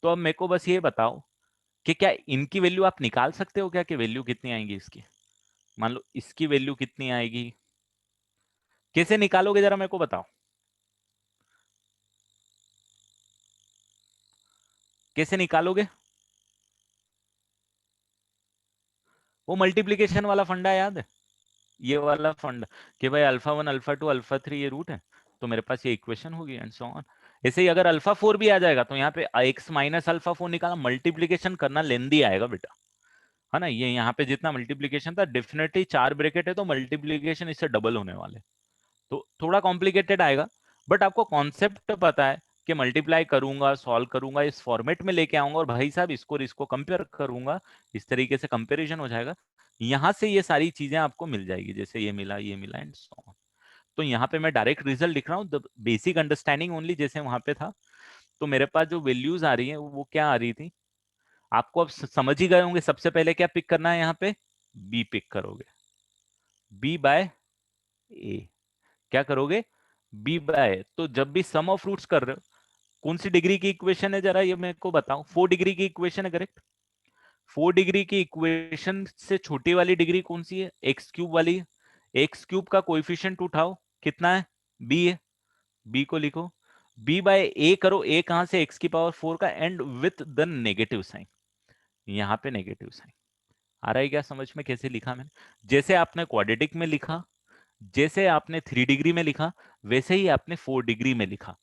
तो अब मेरे को बस ये बताओ कि क्या इनकी वैल्यू आप निकाल सकते हो क्या, कि वैल्यू कितनी आएगी इसकी। मान लो इसकी वैल्यू कितनी आएगी, कैसे निकालोगे जरा मेरे को बताओ, कैसे निकालोगे। वो मल्टीप्लीकेशन वाला फंडा याद है, ये वाला फंडा, कि भाई अल्फा 1 अल्फा 2 अल्फा 3 ये रूट है, तो मेरे पास ये इक्वेशन होगी एंड सो ऑन। ऐसे ही अगर अल्फा 4 भी आ जाएगा तो यहाँ पे एक्स माइनस अल्फा 4 निकाला, मल्टीप्लीकेशन करना लेंदी आएगा बेटा, है ना। ये यहाँ पे जितना मल्टीप्लीकेशन था, डेफिनेटली 4 ब्रैकेट है तो मल्टीप्लीकेशन इससे डबल होने वाले, तो थोड़ा कॉम्प्लिकेटेड आएगा। बट आपको कॉन्सेप्ट पता है कि मल्टीप्लाई करूंगा, सॉल्व करूंगा, इस फॉर्मेट में लेके आऊंगा, और भाई साहब इसको और इसको कंपेयर करूंगा, इस तरीके से कंपेरिजन हो जाएगा। यहां से ये सारी चीजें आपको मिल जाएगी, जैसे ये मिला एंड सो ऑन। तो यहाँ पे मैं डायरेक्ट रिजल्ट लिख रहा हूँ, बेसिक अंडरस्टैंडिंग ओनली, जैसे वहां पे था। तो मेरे पास जो वैल्यूज आ रही है वो क्या आ रही थी, आपको अब समझ ही गए होंगे। सबसे पहले क्या पिक करना है, यहाँ पे बी पिक करोगे, बी बाय ए। क्या करोगे, बी बाय। तो जब भी सम ऑफ रूट्स कर रहे हो, कौन सी डिग्री की इक्वेशन है जरा ये मेरे को बताओ। 4 डिग्री की इक्वेशन है, करेक्ट। 4 डिग्री की इक्वेशन से छोटी वाली डिग्री कौन सी है, एक्स क्यूब वाली। एक्स क्यूब का कोएफिशिएंट उठाओ, कितना है, बी है, बी को लिखो। बी बाय ए करो, ए कहां से, एक्स की पावर 4 का, and with the negative sign. यहां पे नेगेटिव साइन आ रहा है क्या समझ में, कैसे लिखा मैंने। जैसे आपने क्वाड्रेटिक में लिखा, जैसे आपने 3 डिग्री में लिखा, वैसे ही आपने 4 डिग्री में लिखा।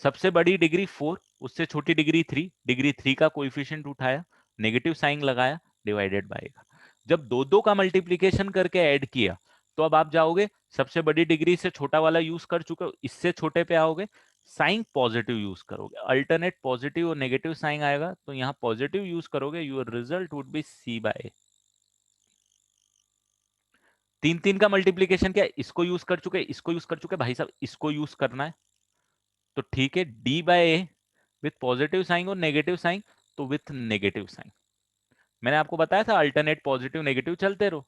सबसे बड़ी डिग्री 4, उससे छोटी डिग्री 3, डिग्री 3 का कोएफिशिएंट उठाया, नेगेटिव साइन लगाया, डिवाइडेड बाय का। जब दो दो का मल्टीप्लीकेशन करके ऐड किया, तो अब आप जाओगे सबसे बड़ी डिग्री से छोटा वाला यूज कर चुके हो, इससे छोटे पे आओगे, साइन पॉजिटिव यूज करोगे, अल्टरनेट पॉजिटिव और नेगेटिव साइन आएगा, तो यहाँ पॉजिटिव यूज करोगे, your result would be C by. 3 3 का मल्टीप्लीकेशन क्या, इसको यूज कर चुके, इसको यूज कर चुके, भाई साहब इसको यूज करना है, तो ठीक है, D by A with positive sign और नेगेटिव साइन, तो विथ नेगेटिव साइन। मैंने आपको बताया था अल्टरनेट पॉजिटिव नेगेटिव चलते रहो,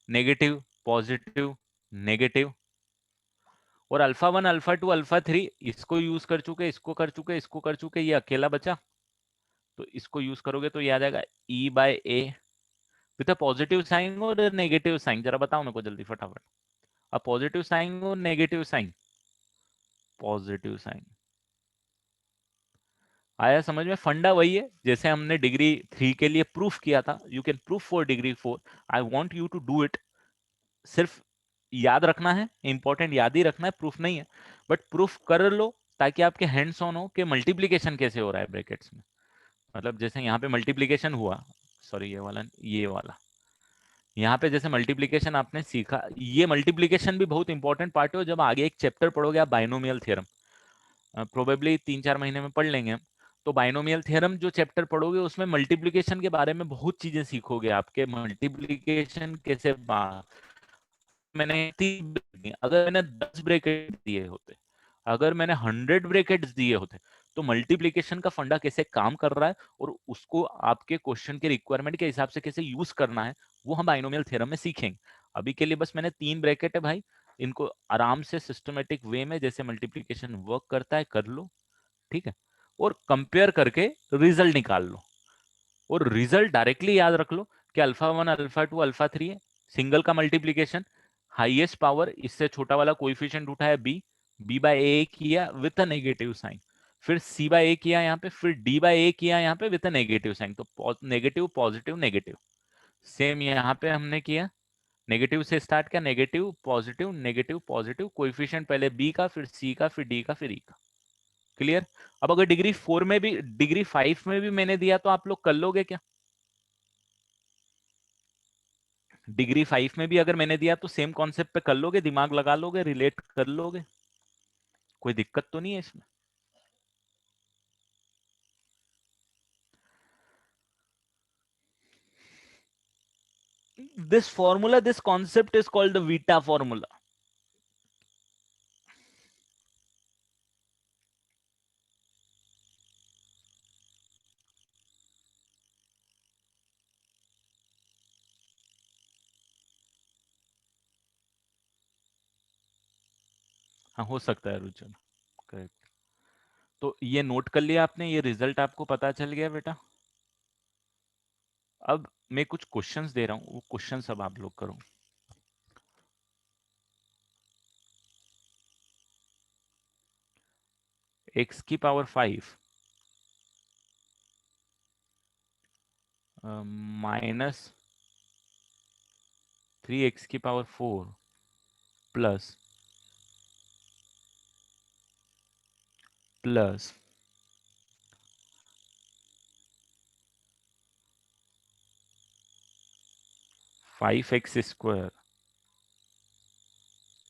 नेगेटिव पॉजिटिव नेगेटिव। और अल्फा 1 अल्फा 2 अल्फा 3 इसको यूज कर चुके, इसको कर चुके, इसको कर चुके, ये अकेला बचा, तो इसको यूज करोगे तो ये आ जाएगा E by A with a positive sign और नेगेटिव साइन। जरा बताओ मेरे को जल्दी फटाफट, अब पॉजिटिव साइन और नेगेटिव साइन, पॉजिटिव साइन आया समझ में। फंडा वही है जैसे हमने डिग्री 3 के लिए प्रूफ किया था, you can proof for degree 4। I want you to do it, सिर्फ याद रखना है, इंपॉर्टेंट याद ही रखना है, प्रूफ नहीं है, बट प्रूफ कर लो, ताकि आपके हैंड्स ऑन हो कि मल्टीप्लीकेशन कैसे हो रहा है ब्रैकेट्स में। मतलब जैसे यहाँ पे मल्टीप्लीकेशन हुआ, सॉरी ये वाला यहाँ पे जैसे मल्टीप्लीकेशन आपने सीखा, ये मल्टीप्लीकेशन भी बहुत इंपॉर्टेंट पार्ट है, जब आगे एक चैप्टर पढ़ोगे आप बाइनोमियल थ्योरम, प्रोबेबली 3 4 महीने में पढ़ लेंगे हम। तो बाइनोमियल थ्योरम जो चैप्टर पढ़ोगे उसमें मल्टीप्लिकेशन के बारे में बहुत चीजें सीखोगे, आपके मल्टीप्लिकेशन कैसे मैंने अगर मैंने 10 ब्रैकेट दिए होते, अगर मैंने 100 ब्रैकेट्स दिए होते, तो मल्टीप्लिकेशन का फंडा कैसे काम कर रहा है और उसको आपके क्वेश्चन के रिक्वायरमेंट के हिसाब से कैसे यूज करना है, वो हम बाइनोमियल थ्योरम में सीखेंगे। अभी के लिए बस मैंने 3 ब्रैकेट है भाई, इनको आराम से सिस्टमेटिक वे में जैसे मल्टीप्लिकेशन वर्क करता है कर लो, ठीक है, और कंपेयर करके रिजल्ट निकाल लो। और रिजल्ट डायरेक्टली याद रख लो कि अल्फा 1 अल्फा 2 अल्फा 3 है, सिंगल का मल्टीप्लीकेशन, हाईएस्ट पावर इससे छोटा वाला कोएफिशिएंट उठाया बी, बी बाय ए किया विद अ नेगेटिव साइन, फिर सी बाय ए किया यहाँ पे, फिर डी बाय ए किया यहाँ पे विद अ नेगेटिव साइन, तो नेगेटिव पॉजिटिव नेगेटिव। सेम यहाँ पे हमने किया, नेगेटिव से स्टार्ट किया, नेगेटिव पॉजिटिव, कोएफिशिएंट पहले बी का, फिर सी का, फिर डी का, फिर ई का। क्लियर। अब अगर डिग्री 4 में भी, डिग्री 5 में भी मैंने दिया तो आप लोग कर लोगे क्या, डिग्री 5 में भी अगर मैंने दिया तो सेम कॉन्सेप्ट पे कर लोगे, दिमाग लगा लोगे, रिलेट कर लोगे, कोई दिक्कत तो नहीं है इसमें। This formula, this concept is called the Vita formula. हाँ, हो सकता है रुचन, करेक्ट। तो ये नोट कर लिया आपने, ये रिजल्ट आपको पता चल गया बेटा। अब मैं कुछ क्वेश्चंस दे रहा हूँ, वो क्वेश्चंस अब आप लोग करो। एक्स की पावर 5 माइनस 3x की power 4 plus 5x square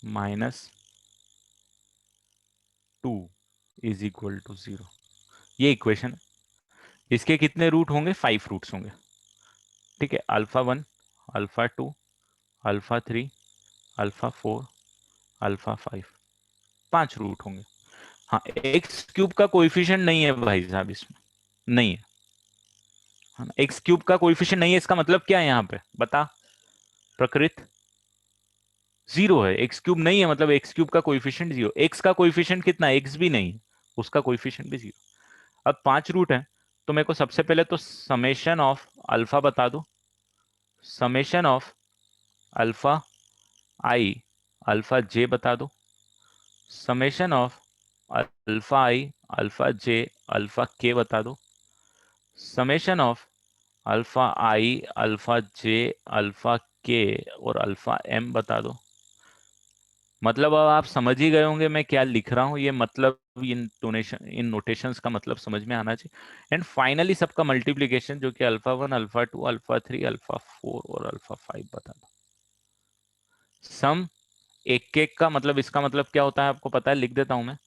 minus 2 is equal to 0। ये इक्वेशन है। इसके कितने रूट होंगे? 5 रूट्स होंगे। ठीक है, alpha 1, alpha 2, alpha 3, alpha 4, alpha 5, 5 root होंगे। हाँ, एक्स क्यूब का कोएफिशिएंट नहीं है भाई साहब इसमें, नहीं है। हाँ, एक्स क्यूब का कोएफिशिएंट नहीं है, इसका मतलब क्या है यहाँ पे बता प्रकृत? जीरो है। एक्स क्यूब नहीं है मतलब एक्स क्यूब का कोएफिशिएंट जीरो। एक्स का कोएफिशिएंट कितना? एक्स भी नहीं है, उसका कोएफिशिएंट भी जीरो। अब 5 रूट है, तो मेरे को सबसे पहले तो समेशन ऑफ अल्फा बता दो। Summation of alpha I alpha जे बता दो। Summation of alpha I alpha J alpha के बता दो। Summation of alpha I alpha J alpha के और अल्फा एम बता दो। मतलब अब आप समझ ही गए होंगे मैं क्या लिख रहा हूँ, ये मतलब इन डोनेशन इन नोटेशंस का मतलब समझ में आना चाहिए। एंड फाइनली सबका मल्टीप्लीकेशन जो कि अल्फा 1 अल्फा 2 अल्फा 3 अल्फा 4 और अल्फा 5 बता दो। सम एक एक का मतलब, इसका मतलब क्या होता है आपको पता है, लिख देता हूं मैं।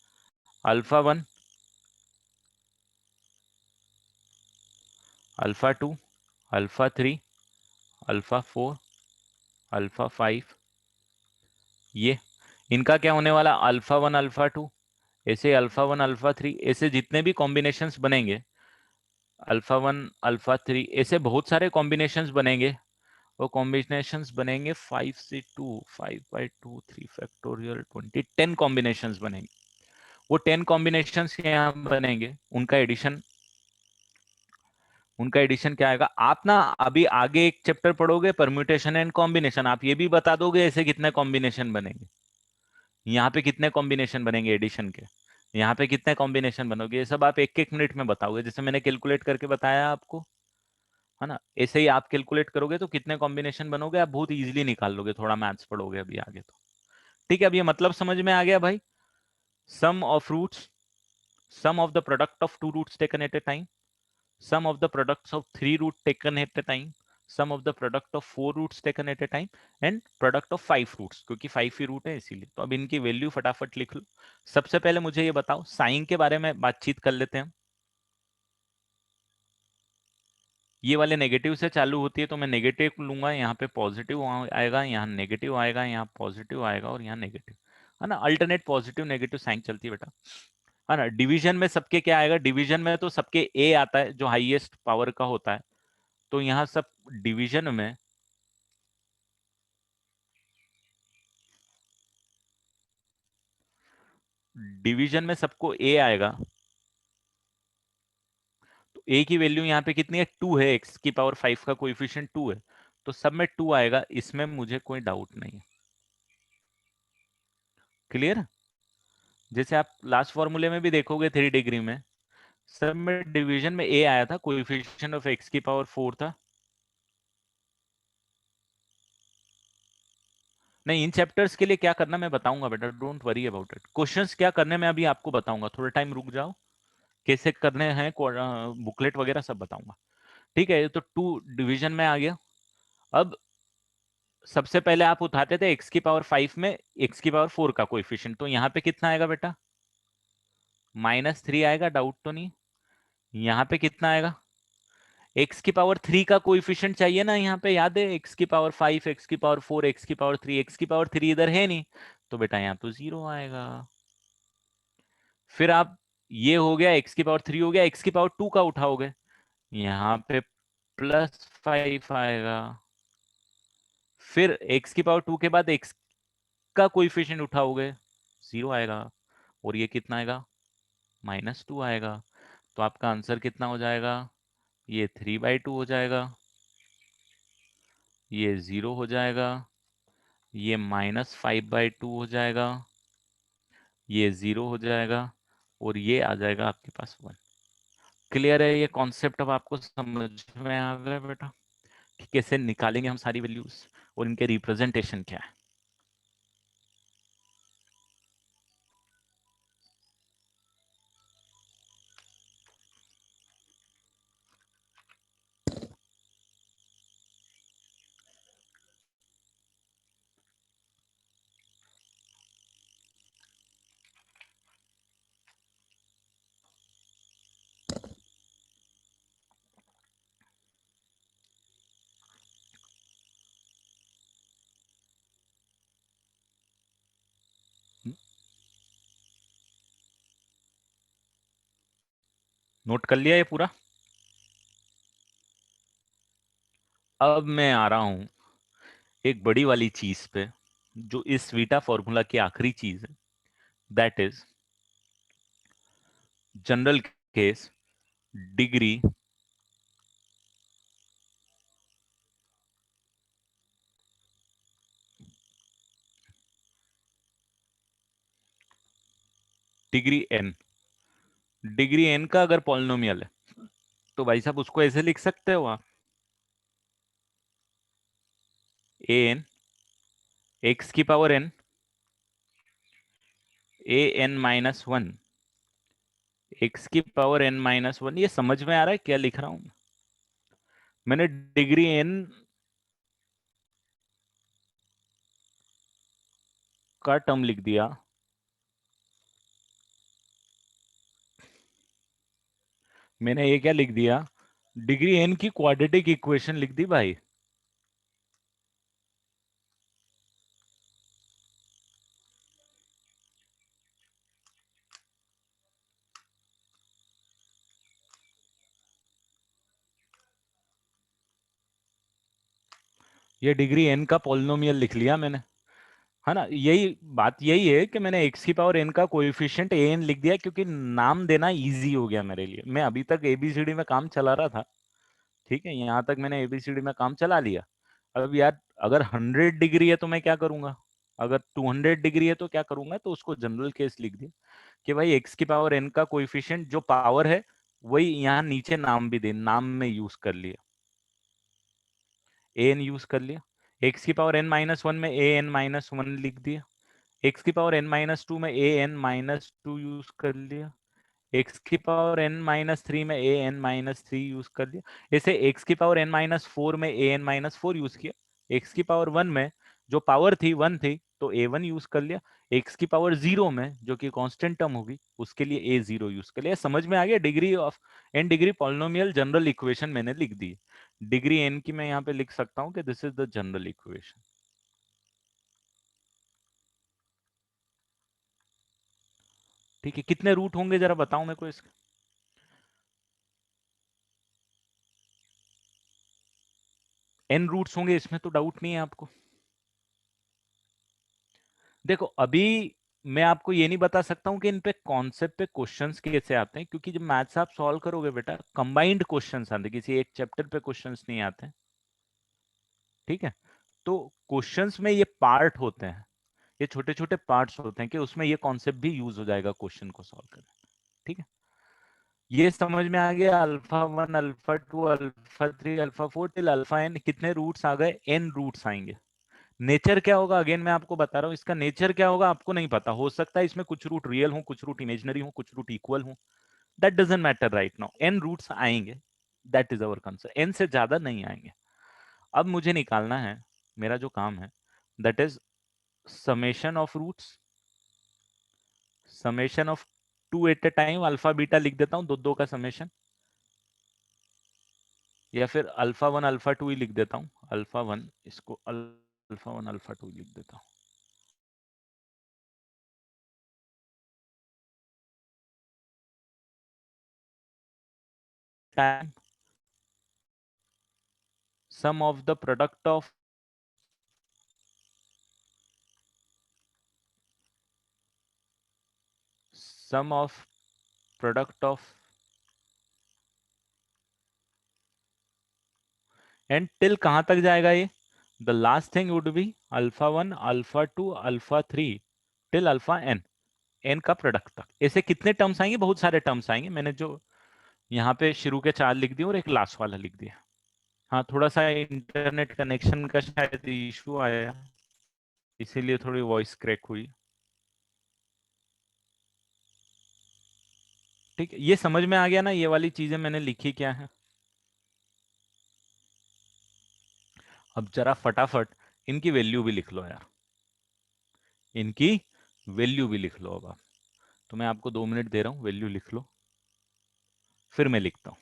Alpha 1 alpha 2 alpha 3 alpha 4 alpha 5, ये इनका क्या होने वाला? अल्फा 1 अल्फा 2 ऐसे, अल्फा 1 अल्फा 3 ऐसे जितने भी कॉम्बिनेशंस बनेंगे, अल्फा 1 अल्फा 3 ऐसे बहुत सारे कॉम्बिनेशंस बनेंगे। वो कॉम्बिनेशंस बनेंगे 5 से 2, 5/2, 3 फैक्टोरियल 20, 10 कॉम्बिनेशंस बनेंगे। वो 10 कॉम्बिनेशंस यहाँ बनेंगे, उनका एडिशन क्या आएगा? आप ना अभी आगे एक चैप्टर पढ़ोगे परम्यूटेशन एंड कॉम्बिनेशन, आप ये भी बता दोगे ऐसे कितने कॉम्बिनेशन बनेंगे, यहाँ पे कितने कॉम्बिनेशन बनेंगे एडिशन के, यहाँ पे कितने कॉम्बिनेशन बनोगे, ये सब आप एक एक मिनट में बताओगे, जैसे मैंने कैलकुलेट करके बताया आपको, है ना? ऐसे ही आप कैलकुलेट करोगे तो कितने कॉम्बिनेशन बनोगे आप बहुत इजीली निकाल लोगे, थोड़ा मैथ्स पढ़ोगे अभी आगे तो। ठीक है, अब ये मतलब समझ में आ गया भाई? Sum of roots, sum of the product of two roots taken at a time, sum of the products of three root taken at a time, sum of the product of four roots taken at a time and product of five roots, क्योंकि 5 ही root है इसीलिए। तो अब इनकी value फटाफट लिख लो। सबसे पहले मुझे ये बताओ, साइन के बारे में बातचीत कर लेते हैं। ये वाले नेगेटिव से चालू होती है तो मैं नेगेटिव लूंगा, यहाँ पे पॉजिटिव आएगा, यहाँ नेगेटिव आएगा, यहाँ पॉजिटिव आएगा और यहाँ नेगेटिव, है ना? अल्टरनेट पॉजिटिव नेगेटिव साइन चलती है बेटा, है ना? डिवीजन में सबके क्या आएगा? डिवीजन में तो सबके ए आता है जो हाईएस्ट पावर का होता है, तो यहाँ सब डिवीजन में डिवीजन में सबको ए आएगा। तो ए की वैल्यू यहाँ पे कितनी है? 2 है, एक्स की पावर 5 का कोएफिशिएंट 2 है, तो सब में 2 आएगा, इसमें मुझे कोई डाउट नहीं है। क्लियर? जैसे आप लास्ट फॉर्मूले में भी देखोगे 3 डिग्री में, सब में डिवीजन में ए आया था, कोएफिशिएंट ऑफ एक्स की पावर 4 था। नहीं, इन चैप्टर्स के लिए क्या करना मैं बताऊंगा बेटा, don't worry about it. Questions क्या करने में अभी आपको बताऊंगा, थोड़ा टाइम रुक जाओ, कैसे करने हैं बुकलेट वगैरह सब बताऊंगा। ठीक है, तो 2 डिवीजन में आ गया। अब सबसे पहले आप उठाते थे एक्स की पावर 5 में एक्स की पावर 4 का कोएफिशिएंट, तो यहाँ पे कितना आएगा बेटा? -3 आएगा, डाउट तो नहीं? यहाँ पे कितना आएगा? एक्स की पावर 3 का कोएफिशिएंट चाहिए ना, यहाँ पे याद है, एक्स की पावर 5, एक्स की पावर 4, एक्स की पावर 3, एक्स की पावर 3 इधर है नहीं, तो बेटा यहाँ तो 0 आएगा। फिर आप, ये हो गया एक्स की पावर 3 हो गया, एक्स की पावर 2 का उठाओगे, यहाँ पे +5 आएगा। फिर एक्स की पावर 2 के बाद एक्स का कोएफिशिएंट उठाओगे, 0 आएगा। और ये कितना आएगा, -2 आएगा। तो आपका आंसर कितना हो जाएगा, ये 3/2 हो जाएगा, ये 0 हो जाएगा, ये -5/2 हो जाएगा, ये 0 हो जाएगा, और ये आ जाएगा आपके पास 1। क्लियर है ये कॉन्सेप्ट? अब आपको समझ में आ गया बेटा कि कैसे निकालेंगे हम सारी वैल्यूज और इनके रिप्रेजेंटेशन क्या है? नोट कर लिया ये पूरा? अब मैं आ रहा हूं एक बड़ी वाली चीज पे, जो इस वीटा फॉर्मूला की आखिरी चीज है, that is general case degree degree N. Degree N का अगर पॉलिनोमियल है तो भाई साहब उसको ऐसे लिख सकते हो आप, ए एन एक्स की power N, A N -1 x की पावर n-1। ये समझ में आ रहा है क्या लिख रहा हूं? मैंने डिग्री एन का टर्म लिख दिया, मैंने ये क्या लिख दिया, डिग्री एन की क्वाड्रेटिक इक्वेशन लिख दी भाई। ये डिग्री एन का पॉलिनोमियल लिख लिया मैंने, है ना? यही बात, यही है कि मैंने एक्स की पावर एन का कोएफिशिएंट ए एन लिख दिया, क्योंकि नाम देना इजी हो गया मेरे लिए। मैं अभी तक एबीसीडी में काम चला रहा था, ठीक है, यहाँ तक मैंने एबीसीडी में काम चला लिया। अब यार अगर 100 डिग्री है तो मैं क्या करूंगा, अगर 200 डिग्री है तो क्या करूंगा, तो उसको जनरल केस लिख दिया कि भाई एक्स की पावर एन का कोएफिशिएंट जो पावर है वही यहाँ नीचे नाम भी दे, नाम में यूज कर लिया, ए एन यूज कर लिया। एक्स की पावर n-1 में ए एन -1 लिख दिया, एक्स की पावर n-2 में ए एन -2 यूज कर लिया, एक्स की पावर n-3 में ए एन -3 यूज कर दिया। ऐसे एक्स की पावर n-4 में ए एन -4 यूज किया, एक्स की पावर 1 में जो पावर थी 1 थी तो ए 1 यूज कर लिया, एक्स की पावर 0 में जो कि कांस्टेंट टर्म होगी उसके लिए ए 0 यूज कर लिया। समझ में आ गया? Degree of N degree polynomial general equation मैंने लिख दी। डिग्री एन की मैं यहाँ पे लिख सकता हूँ कि this is the general equation. ठीक है, कितने रूट होंगे जरा बताओ मेरे को इसके? एन रूट्स होंगे, इसमें तो डाउट नहीं है आपको। देखो अभी मैं आपको ये नहीं बता सकता हूं कि इन पे कॉन्सेप्ट पे क्वेश्चंस कैसे आते हैं, क्योंकि जब मैथ्स आप सॉल्व करोगे बेटा कंबाइंड क्वेश्चंस आते हैं, किसी एक चैप्टर पे क्वेश्चंस नहीं आते हैं, ठीक है? तो क्वेश्चंस में ये पार्ट होते हैं, ये छोटे छोटे पार्ट्स होते हैं कि उसमें ये कॉन्सेप्ट भी यूज हो जाएगा क्वेश्चन को सॉल्व करने, ठीक है? ये समझ में आ गया, alpha 1 alpha 2 alpha 3 alpha 4 till alpha N कितने रूट्स आ गए? एन रूट्स आएंगे। नेचर क्या होगा, अगेन मैं आपको बता रहा हूँ, इसका नेचर क्या होगा आपको नहीं पता, हो सकता है इसमें कुछ रूट रियल हो, कुछ रूट इमेजनरी हो, कुछ रूट इक्वल हो, that doesn't matter right now. N roots आएंगे, that is our concern, N से ज्यादा नहीं आएंगे। अब मुझे निकालना है, मेरा जो काम है that is summation of roots, summation of two at a time, alpha beta लिख देता हूं, दो दो का समेशन, या फिर अल्फा वन अल्फा टू ही लिख देता हूँ, अल्फा वन, इसको अल्फा वन अल्फा टू लिख देता हूँ। Time sum of the product of sum of product of and till कहां तक जाएगा ये, the last thing would be alpha one alpha two alpha three till alpha N, N का product तक। ऐसे कितने टर्म्स आएंगे, बहुत सारे टर्म्स आएंगे। मैंने जो यहाँ पे शुरू के 4 लिख दिए और एक लास्ट वाला लिख दिया। हाँ, थोड़ा सा इंटरनेट कनेक्शन का शायद इशू आया, इसीलिए थोड़ी वॉइस क्रैक हुई। ठीक है, ये समझ में आ गया ना, ये वाली चीजें मैंने लिखी क्या है। अब जरा फटाफट इनकी वैल्यू भी लिख लो यार, इनकी वैल्यू भी लिख लो। अब आप, तो मैं आपको 2 मिनट दे रहा हूँ, वैल्यू लिख लो, फिर मैं लिखता हूँ।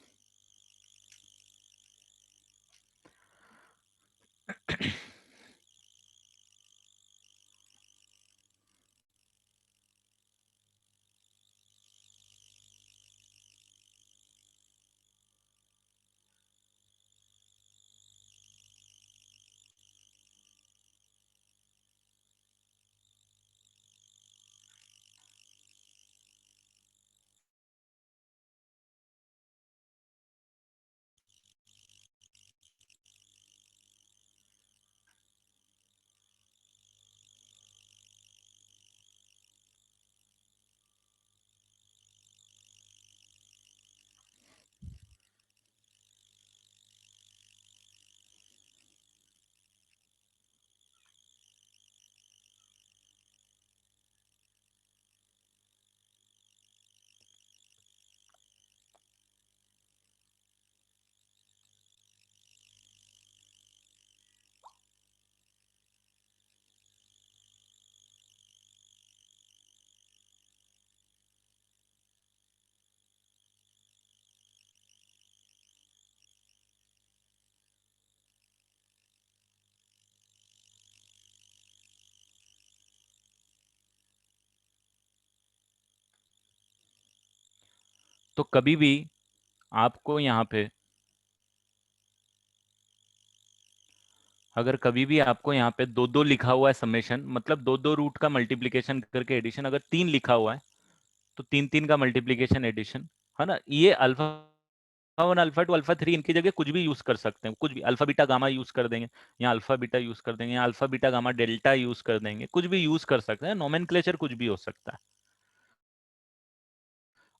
तो कभी भी आपको यहाँ पे, अगर कभी भी आपको यहाँ पे दो दो लिखा हुआ है समेशन, मतलब दो दो रूट का मल्टीप्लीकेशन करके एडिशन, अगर 3 लिखा हुआ है तो 3 3 का मल्टीप्लीकेशन एडिशन, है ना। ये alpha one alpha two alpha three इनकी जगह कुछ भी यूज कर सकते हैं, कुछ भी, अल्फा बीटा गामा यूज कर देंगे, या अल्फा बीटा यूज कर देंगे, या alpha beta gamma delta use कर देंगे, कुछ भी यूज कर सकते हैं, नोमेनक्लेचर कुछ भी हो सकता है।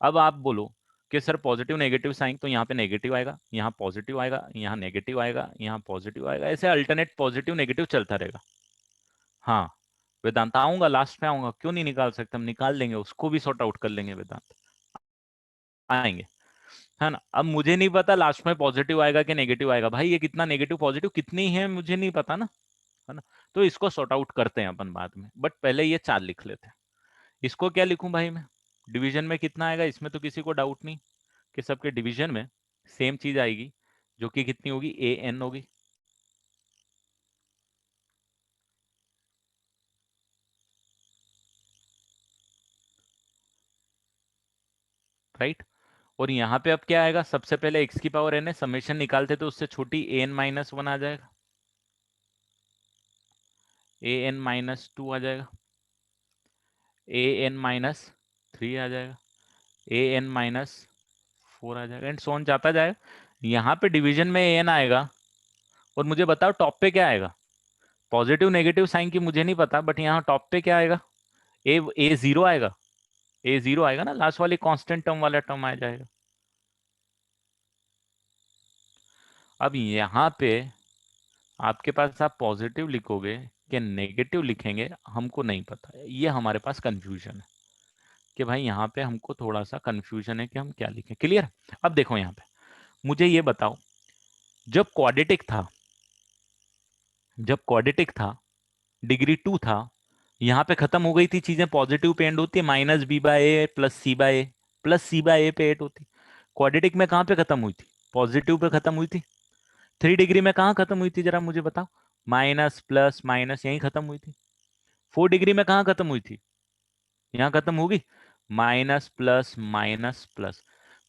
अब आप बोलो कि सर पॉजिटिव नेगेटिव साइन, तो यहाँ पे नेगेटिव आएगा, यहाँ पॉजिटिव आएगा, यहाँ नेगेटिव आएगा, यहाँ पॉजिटिव आएगा, ऐसे अल्टरनेट पॉजिटिव नेगेटिव चलता रहेगा। हाँ, वेदांत आऊंगा, लास्ट में आऊंगा, क्यों नहीं निकाल सकते, हम निकाल लेंगे, उसको भी सॉर्ट आउट कर लेंगे वेदांत, आएंगे, है ना। अब मुझे नहीं पता लास्ट में पॉजिटिव आएगा कि नेगेटिव आएगा, भाई ये कितना नेगेटिव पॉजिटिव कितनी है मुझे नहीं पता ना, है ना। तो इसको सॉर्ट आउट करते हैं अपन बाद में, बट पहले ये 4 लिख लेते हैं। इसको क्या लिखूं भाई मैं, डिवीजन में कितना आएगा, इसमें तो किसी को डाउट नहीं कि सबके डिवीजन में सेम चीज आएगी, जो कि कितनी होगी, ए एन होगी, राइट। और यहाँ पे अब क्या आएगा, सबसे पहले एक्स की पावर एन है, समेशन निकालते तो उससे छोटी ए एन माइनस वन आ जाएगा, ए एन माइनस टू आ जाएगा, ए एन माइनस थ्री आ जाएगा, ए एन माइनस फोर आ जाएगा, एंड सोन जाता जाएगा। यहाँ पे डिवीजन में ए एन आएगा, और मुझे बताओ टॉप पे क्या आएगा, पॉजिटिव नेगेटिव साइन की मुझे नहीं पता, बट यहाँ टॉप पे क्या आएगा, ए जीरो आएगा, ए जीरो आएगा ना, लास्ट वाली कांस्टेंट टर्म वाला टर्म आ जाएगा। अब यहाँ पे आपके पास आप पॉजिटिव लिखोगे कि नेगेटिव लिखेंगे, हमको नहीं पता है, ये हमारे पास कंफ्यूजन है कि भाई यहाँ पे हमको थोड़ा सा कंफ्यूजन है कि हम क्या लिखें, क्लियर। अब देखो यहाँ पे मुझे ये बताओ, जब क्वाड्रेटिक था, जब क्वाड्रेटिक था, डिग्री 2 था, यहाँ पे खत्म हो गई थी चीजें, पॉजिटिव पे एंड होती है, minus B by A plus C by A, plus C by ए पे एड होती। क्वाड्रेटिक में कहाँ पे खत्म हुई थी, पॉजिटिव पे खत्म हुई थी, 3 डिग्री में कहाँ खत्म हुई थी जरा मुझे बताओ? माइनस प्लस माइनस यहीं खत्म हुई थी। 4 डिग्री में कहाँ खत्म हुई थी? यहाँ खत्म होगी। Minus plus minus plus.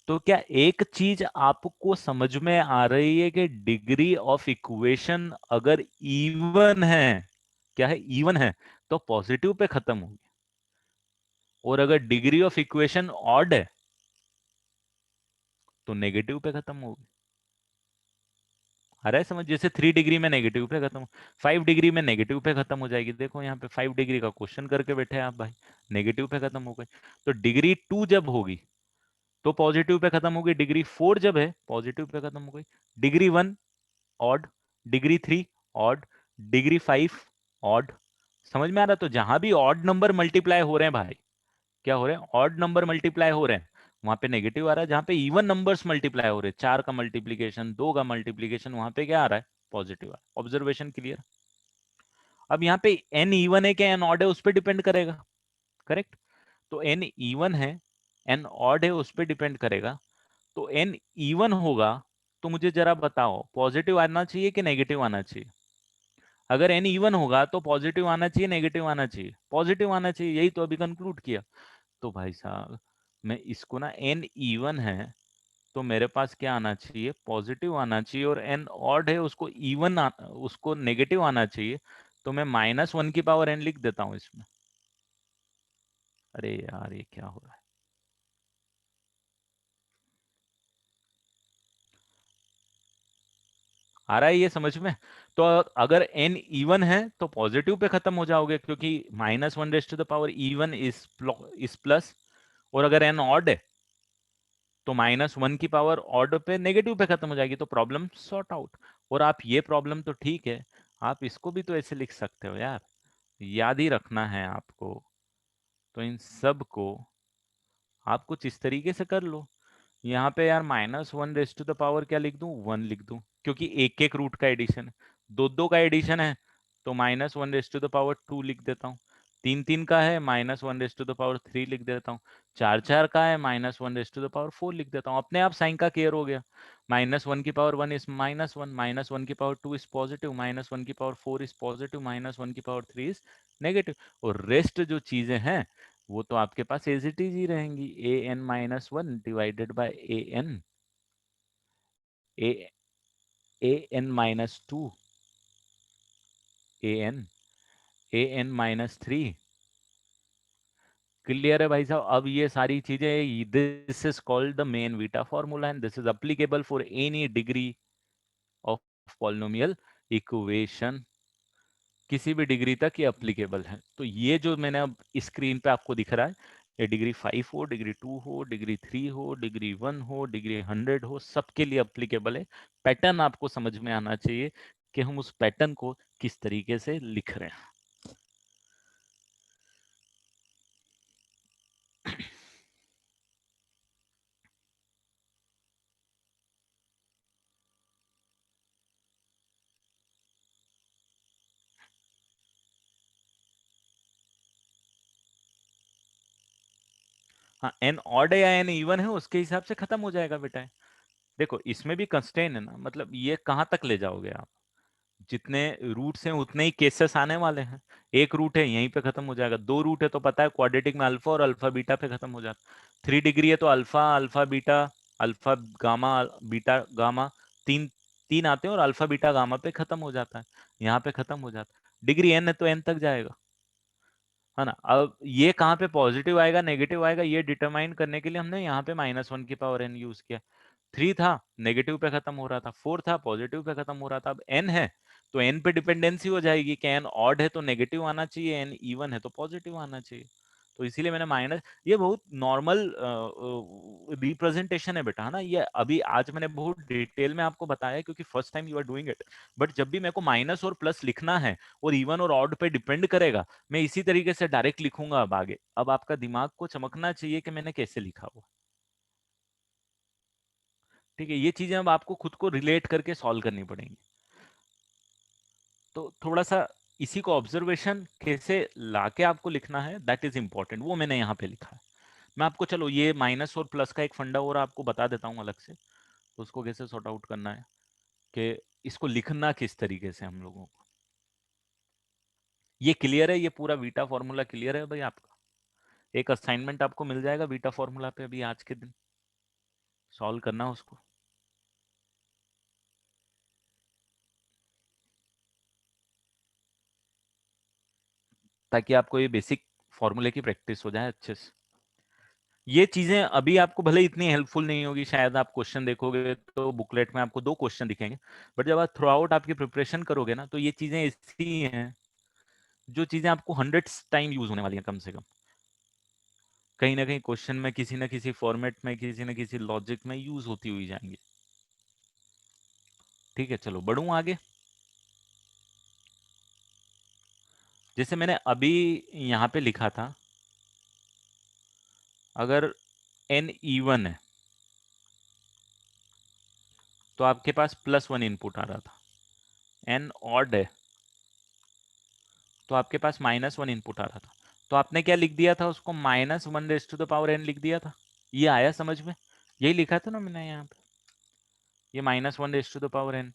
तो क्या एक चीज आपको समझ में आ रही है कि डिग्री ऑफ इक्वेशन अगर इवन है, क्या है, इवन है, तो पॉजिटिव पे खत्म होगी, और अगर डिग्री ऑफ इक्वेशन ऑड है तो नेगेटिव पे खत्म होगी। आ रहा है समझ? जैसे 3 डिग्री में नेगेटिव पे खत्म, 5 डिग्री में नेगेटिव पे खत्म हो जाएगी। देखो यहाँ पे 5 डिग्री का क्वेश्चन करके बैठे हैं आप भाई, नेगेटिव पे खत्म हो गई। तो डिग्री 2 जब होगी तो पॉजिटिव पे खत्म होगी, डिग्री 4 जब है पॉजिटिव पे खत्म हो गई, degree 1 odd, degree 3 odd, degree 5 odd. समझ में आ रहा? तो जहां भी ऑड नंबर मल्टीप्लाई हो रहे हैं भाई, क्या हो रहे हैं? ऑड नंबर मल्टीप्लाई हो रहे हैं, वहां पे नेगेटिव आ रहा है। जहां पे इवन नंबर्स मल्टीप्लाई हो रहे हैं, 4 का मल्टीप्लीकेशन, 2 का मल्टीप्लीकेशन, वहां पे क्या आ रहा है? पॉजिटिव आ रहा है। Observation clear? अब यहाँ पे एन इवन है क्या एन ऑड है उस पर डिपेंड करेगा, करेक्ट? तो एन इवन है, एन ऑड है, उस पर डिपेंड करेगा। तो एन इवन होगा तो मुझे जरा बताओ पॉजिटिव आना चाहिए कि नेगेटिव आना चाहिए? अगर एन इवन होगा तो पॉजिटिव आना चाहिए नेगेटिव आना चाहिए? पॉजिटिव आना चाहिए, यही तो अभी कंक्लूड किया। तो भाई साहब मैं इसको ना, एन इवन है तो मेरे पास क्या आना चाहिए? पॉजिटिव आना चाहिए, और एन ऑड है उसको उसको नेगेटिव आना चाहिए। तो मैं -1 की पावर एन लिख देता हूं इसमें। अरे यार ये क्या हो रहा है? आ रहा है ये समझ में? तो अगर एन इवन है तो पॉजिटिव पे खत्म हो जाओगे, क्योंकि -1 इवन इज प्लस। और अगर एन ऑड है तो -1 की पावर ऑड पे नेगेटिव पे खत्म हो जाएगी, तो प्रॉब्लम सॉर्ट आउट। और आप ये प्रॉब्लम तो ठीक है, आप इसको भी तो ऐसे लिख सकते हो यार, याद ही रखना है आपको। तो इन सब को आप कुछ इस तरीके से कर लो। यहाँ पे यार -1 क्या लिख दूं? 1 लिख दूं, क्योंकि एक एक रूट का एडिशन है। दो दो का एडिशन है तो -1 लिख देता हूँ। तीन तीन का है -1 लिख देता हूँ। चार चार का है -1 लिख देता हूँ। अपने आप साइन का केयर हो गया। -1 is -1, -1 is positive, -1 is positive, -1 is negative. और रेस्ट जो चीजें हैं वो तो आपके पास एज इट इज ही रहेंगी। an-1 divided by A an-2, an-3। Clear है भाई साहब? अब ये सारी चीजें, this is called the main beta formula and this is applicable for any degree of polynomial equation. किसी भी डिग्री तक ये अप्लीकेबल है। तो ये जो मैंने अब स्क्रीन पे आपको दिख रहा है, ये डिग्री 5 हो, डिग्री 2 हो, डिग्री 3 हो, डिग्री 1 हो, डिग्री 100 हो, सबके लिए अप्लीकेबल है। पैटर्न आपको समझ में आना चाहिए कि हम उस पैटर्न को किस तरीके से लिख रहे हैं। हाँ, एन ऑड है या एन इवन है उसके हिसाब से खत्म हो जाएगा बेटा। देखो इसमें भी कंस्ट्रेन है ना, मतलब ये कहाँ तक ले जाओगे आप? जितने रूट्स हैं उतने ही केसेस आने वाले हैं। एक रूट है यहीं पे खत्म हो जाएगा, दो रूट है तो पता है क्वाड्रेटिक में अल्फा और अल्फा बीटा पे खत्म हो जाता। 3 डिग्री है तो alpha alpha beta, alpha gamma beta gamma, तीन तीन आते हैं और अल्फा बीटा गामा पे खत्म हो जाता है, यहाँ पे खत्म हो जाता है। डिग्री एन है तो एन तक जाएगा, है ना? अब ये कहाँ पे पॉजिटिव आएगा नेगेटिव आएगा ये डिटरमाइन करने के लिए हमने यहाँ पे -1 की पावर एन यूज किया। 3 था नेगेटिव पे खत्म हो रहा था, 4 था पॉजिटिव पे खत्म हो रहा था। अब एन है तो एन पे डिपेंडेंसी हो जाएगी कि एन ऑड है तो नेगेटिव आना चाहिए, एन इवन है तो पॉजिटिव आना चाहिए। तो इसीलिए मैंने माइनस, ये बहुत नॉर्मल रिप्रेजेंटेशन है बेटा, है ना? ये अभी आज मैंने बहुत डिटेल में आपको बताया क्योंकि first time you are doing it. But जब भी मेरे को माइनस और प्लस लिखना है और इवन और ऑड पे डिपेंड करेगा, मैं इसी तरीके से डायरेक्ट लिखूंगा अब आगे। अब आपका दिमाग को चमकना चाहिए कि मैंने कैसे लिखा हुआ। ठीक है, ये चीजें अब आपको खुद को रिलेट करके सॉल्व करनी पड़ेंगी। तो थोड़ा सा इसी को ऑब्जर्वेशन कैसे लाके आपको लिखना है, दैट इज इंपॉर्टेंट, वो मैंने यहाँ पे लिखा है। मैं आपको चलो ये माइनस और प्लस का एक फंडा और आपको बता देता हूँ अलग से, तो उसको कैसे सॉर्ट आउट करना है। कि इसको लिखना किस तरीके से हम लोगों को, ये क्लियर है? ये पूरा बीटा फॉर्मूला क्लियर है भाई आपका? एक असाइनमेंट आपको मिल जाएगा बीटा फॉर्मूला पे अभी आज के दिन, सॉल्व करना उसको। ताकि आपको ये बेसिक फॉर्मूले की प्रैक्टिस हो जाए अच्छे से। ये चीजें अभी आपको भले इतनी हेल्पफुल नहीं होगी, शायद आप क्वेश्चन देखोगे तो बुकलेट में आपको 2 क्वेश्चन दिखेंगे, बट जब आप थ्रू आउट आपकी प्रिपरेशन करोगे ना, तो ये चीजें ऐसी हैं जो चीजें आपको हंड्रेड्स टाइम यूज होने वाली हैं कम से कम। कहीं ना कहीं क्वेश्चन में किसी ना किसी फॉर्मेट में, किसी ना किसी लॉजिक में यूज होती हुई जाएंगी। ठीक है, चलो बढ़ूं आगे। जैसे मैंने अभी यहाँ पे लिखा था, अगर n इवन है तो आपके पास +1 इनपुट आ रहा था, n ऑड है तो आपके पास -1 इनपुट आ रहा था। तो आपने क्या लिख दिया था उसको, -1⁻n लिख दिया था। ये आया समझ में? यही लिखा था ना मैंने यहाँ पे, ये -1⁻n।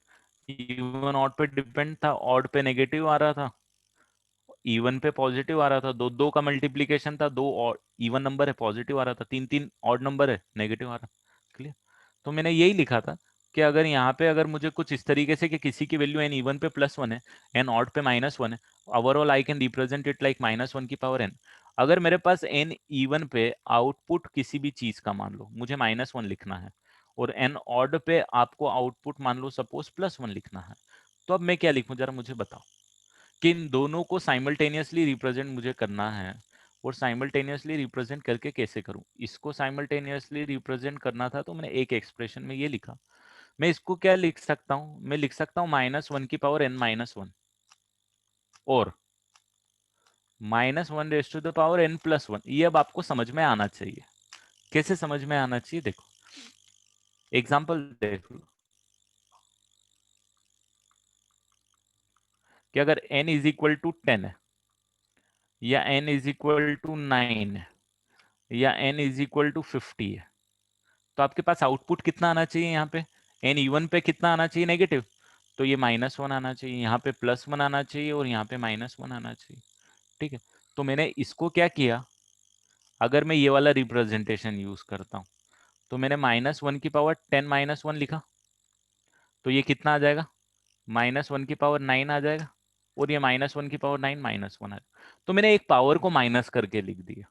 इवन ऑड पे डिपेंड था, ऑड पे नेगेटिव आ रहा था, इवन पे पॉजिटिव आ रहा था। दो दो का मल्टीप्लीकेशन था, दो इवन नंबर है पॉजिटिव आ रहा था, तीन तीन ऑड नंबर है नेगेटिव आ रहा। क्लियर? तो मैंने यही लिखा था कि अगर यहाँ पे अगर मुझे कुछ इस तरीके से कि किसी की वैल्यू एन इवन पे +1 है, एन ऑड पे -1 है, overall I can represent it like -1⁻n। अगर मेरे पास एन इवन पे आउटपुट किसी भी चीज का मान लो मुझे -1 लिखना है, और एन ऑड पे आपको आउटपुट मान लो सपोज +1 लिखना है, तो अब मैं क्या लिखूं जरा मुझे बताओ। कि इन दोनों को साइमल्टेनियसली रिप्रेजेंट मुझे करना है, और साइमल्टेनियसली रिप्रेजेंट करके कैसे करूं? इसको साइमल्टेनियसली रिप्रेजेंट करना था तो मैंने एक एक्सप्रेशन में ये लिखा। मैं इसको क्या लिख सकता हूं? मैं लिख सकता हूं -1⁻n-1 और -1⁻n+1। ये अब आपको समझ में आना चाहिए। कैसे समझ में आना चाहिए? देखो एग्जाम्पल देख लो कि अगर n इज इक्वल टू 10 है, या n इज इक्वल टू 9 है, या n इज इक्वल टू 50 है, तो आपके पास आउटपुट कितना आना चाहिए? यहाँ पे एन इवन पे कितना आना चाहिए? नेगेटिव। तो ये -1 आना चाहिए, यहाँ पे +1 आना चाहिए, और यहाँ पे -1 आना चाहिए। ठीक है, तो मैंने इसको क्या किया, अगर मैं ये वाला रिप्रेजेंटेशन यूज करता हूँ, तो मैंने -1⁻10⁻1 लिखा, तो ये कितना आ जाएगा? -1⁻9 आ जाएगा, और ये -1⁻9 -1 आ जाएगा। तो मैंने एक पावर को माइनस करके लिख दिया,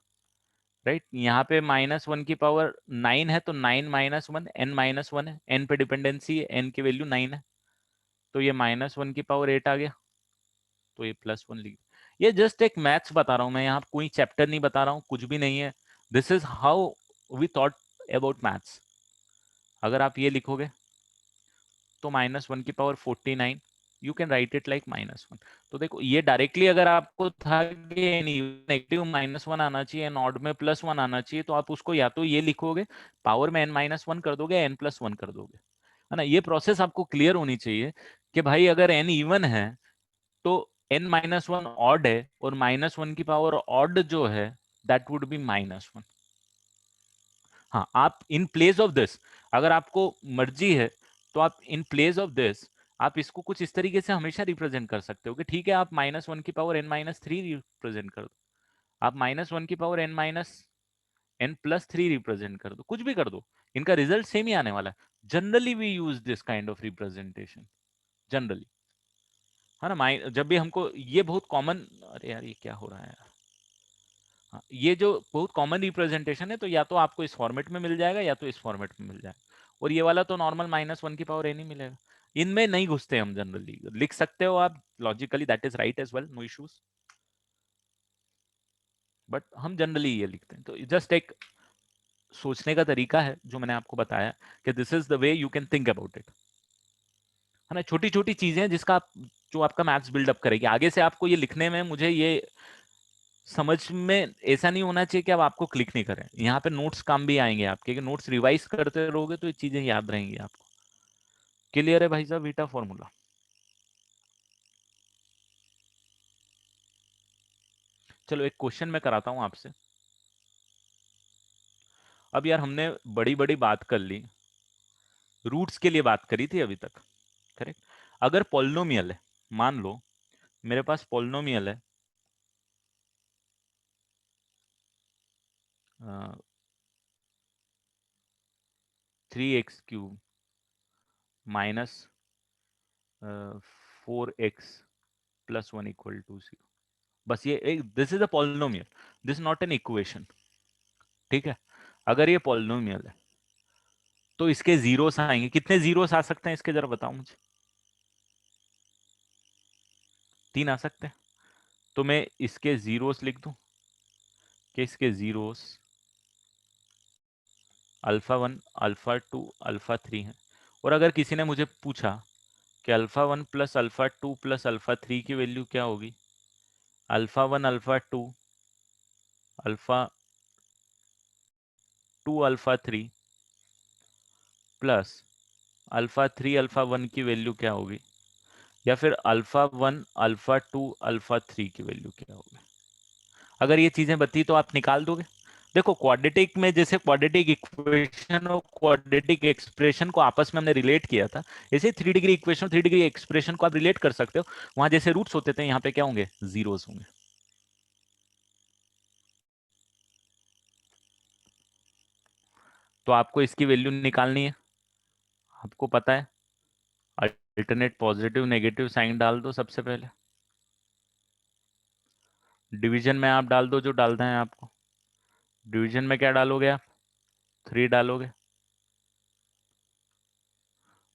राइट? यहाँ पे -1⁻9 है, तो 9 -1 n-1 है, n पे डिपेंडेंसी है, n की वैल्यू 9 है, तो ये -1�8 आ गया, तो ये +1 लिख। ये जस्ट एक मैथ्स बता रहा हूँ मैं, यहाँ कोई चैप्टर नहीं बता रहा हूँ, कुछ भी नहीं है। This is how we thought about maths. अगर आप ये लिखोगे तो -1�49, you can write it like -1। तो देखो ये डायरेक्टली अगर आपको था कि नेगेटिव -1 आना चाहिए, नॉट में +1 आना चाहिए, तो आप उसको या तो ये लिखोगे, पावर में n-1 कर दोगे, n+1 कर दोगे, है ना? ये प्रोसेस आपको क्लियर होनी चाहिए कि भाई अगर n इवन है तो n-1 ऑड है, और -1 की पावर ऑड जो है दैट वुड बी -1। हाँ, आप इन प्लेस ऑफ दिस, अगर आपको मर्जी है तो आप इन प्लेस ऑफ दिस आप इसको कुछ इस तरीके से हमेशा रिप्रेजेंट कर सकते हो कि ठीक है, आप -1⁻n-3 रिप्रेजेंट कर दो, आप -1⁻n-n+3 रिप्रेजेंट कर दो, कुछ भी कर दो, इनका रिजल्ट सेम ही आने वाला है। Generally we use this kind of representation, generally, है ना? जब भी हमको ये बहुत कॉमन, अरे यार ये क्या हो रहा है यार, हाँ, ये जो बहुत कॉमन रिप्रेजेंटेशन है, तो या तो आपको इस फॉर्मेट में मिल जाएगा या तो इस फॉर्मेट में मिल जाएगा, और ये वाला तो नॉर्मल -1⁻n ही मिलेगा। इनमें नहीं घुसते हम, जनरली लिख सकते हो आप logically, that is right as well, no issues, but हम जनरली ये लिखते हैं। तो जस्ट एक सोचने का तरीका है जो मैंने आपको बताया कि this is the way you can think about it, है ना? छोटी छोटी चीजें जिसका जो आपका मैथ्स बिल्डअप करेगी आगे से। आपको ये लिखने में, मुझे ये समझ में ऐसा नहीं होना चाहिए कि अब आपको क्लिक नहीं करें, यहाँ पे नोट्स काम भी आएंगे आपके, कि नोट्स रिवाइज करते रहोगे तो ये चीजें याद रहेंगी आपको। क्लियर है भाई साहब बीटा फॉर्मूला? चलो एक क्वेश्चन मैं कराता हूं आपसे। अब यार हमने बड़ी बड़ी बात कर ली, रूट्स के लिए बात करी थी अभी तक, करेक्ट? अगर पॉलिनोमियल है, मान लो मेरे पास पॉलिनोमियल है 3x³ माइनस 4x+1 = 0, बस ये एक, this is a polynomial, this not an equation, ठीक है। अगर ये पॉलिनोमियल है तो इसके जीरोस आएंगे, कितने जीरोस आ सकते हैं इसके, जरा बताओ मुझे। 3 आ सकते हैं। तो मैं इसके जीरोस लिख दूं कि इसके जीरोस α1, α2, α3 हैं। और अगर किसी ने मुझे पूछा कि α1 प्लस α2 प्लस α3 की वैल्यू क्या होगी, α1 α2 α2 α3 प्लस α3 α1 की वैल्यू क्या होगी, या फिर α1 α2 α3 की वैल्यू क्या होगी, अगर ये चीजें बती तो आप निकाल दोगे। देखो क्वाड्रेटिक में जैसे क्वाड्रेटिक इक्वेशन और क्वाड्रेटिक एक्सप्रेशन को आपस में हमने रिलेट किया था, ऐसे 3 डिग्री इक्वेशन 3 डिग्री एक्सप्रेशन को आप रिलेट कर सकते हो। वहां जैसे रूट्स होते थे, यहाँ पे क्या होंगे, जीरोस होंगे। तो आपको इसकी वैल्यू निकालनी है, आपको पता है, अल्टरनेट पॉजिटिव नेगेटिव साइन डाल दो सबसे पहले, डिवीजन में आप डाल दो जो डालना है आपको। डिवीजन में क्या डालोगे आप, 3 डालोगे,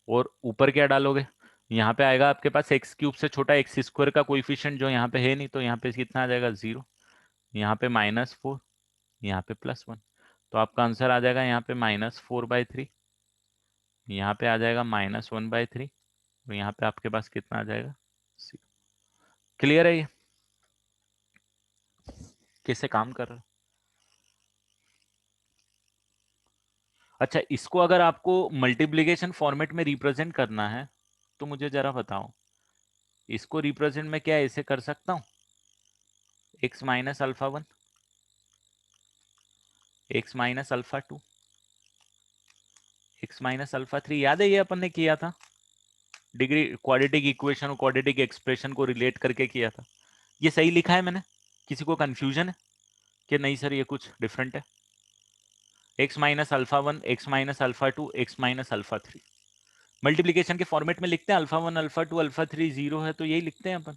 और ऊपर क्या डालोगे, यहाँ पे आएगा आपके पास x³ से छोटा x² का कोइफिशिएंट, जो यहाँ पे है नहीं, तो यहाँ पे कितना आ जाएगा, 0, यहाँ पे -4, यहाँ पे +1, तो आपका आंसर आ जाएगा यहाँ पे -4/3, यहाँ पे आ जाएगा -1/3, और यहाँ पे आपके पास कितना आ जाएगा, 0। क्लियर है ये कैसे काम कर रहा है। अच्छा, इसको अगर आपको मल्टीप्लीकेशन फॉर्मेट में रिप्रेजेंट करना है तो मुझे जरा बताओ, इसको रिप्रेजेंट में क्या ऐसे कर सकता हूँ, x minus α1, x minus α2, x minus α3, याद है ये अपन ने किया था, डिग्री क्वाड्रेटिक इक्वेशन और क्वाड्रेटिक एक्सप्रेशन को रिलेट करके किया था। ये सही लिखा है मैंने, किसी को कंफ्यूजन है कि नहीं सर ये कुछ डिफरेंट है, x minus α1, x minus α2, x minus α3, multiplication के फॉर्मेट में लिखते हैं, α1 α2 α3 0 है तो यही लिखते हैं अपन।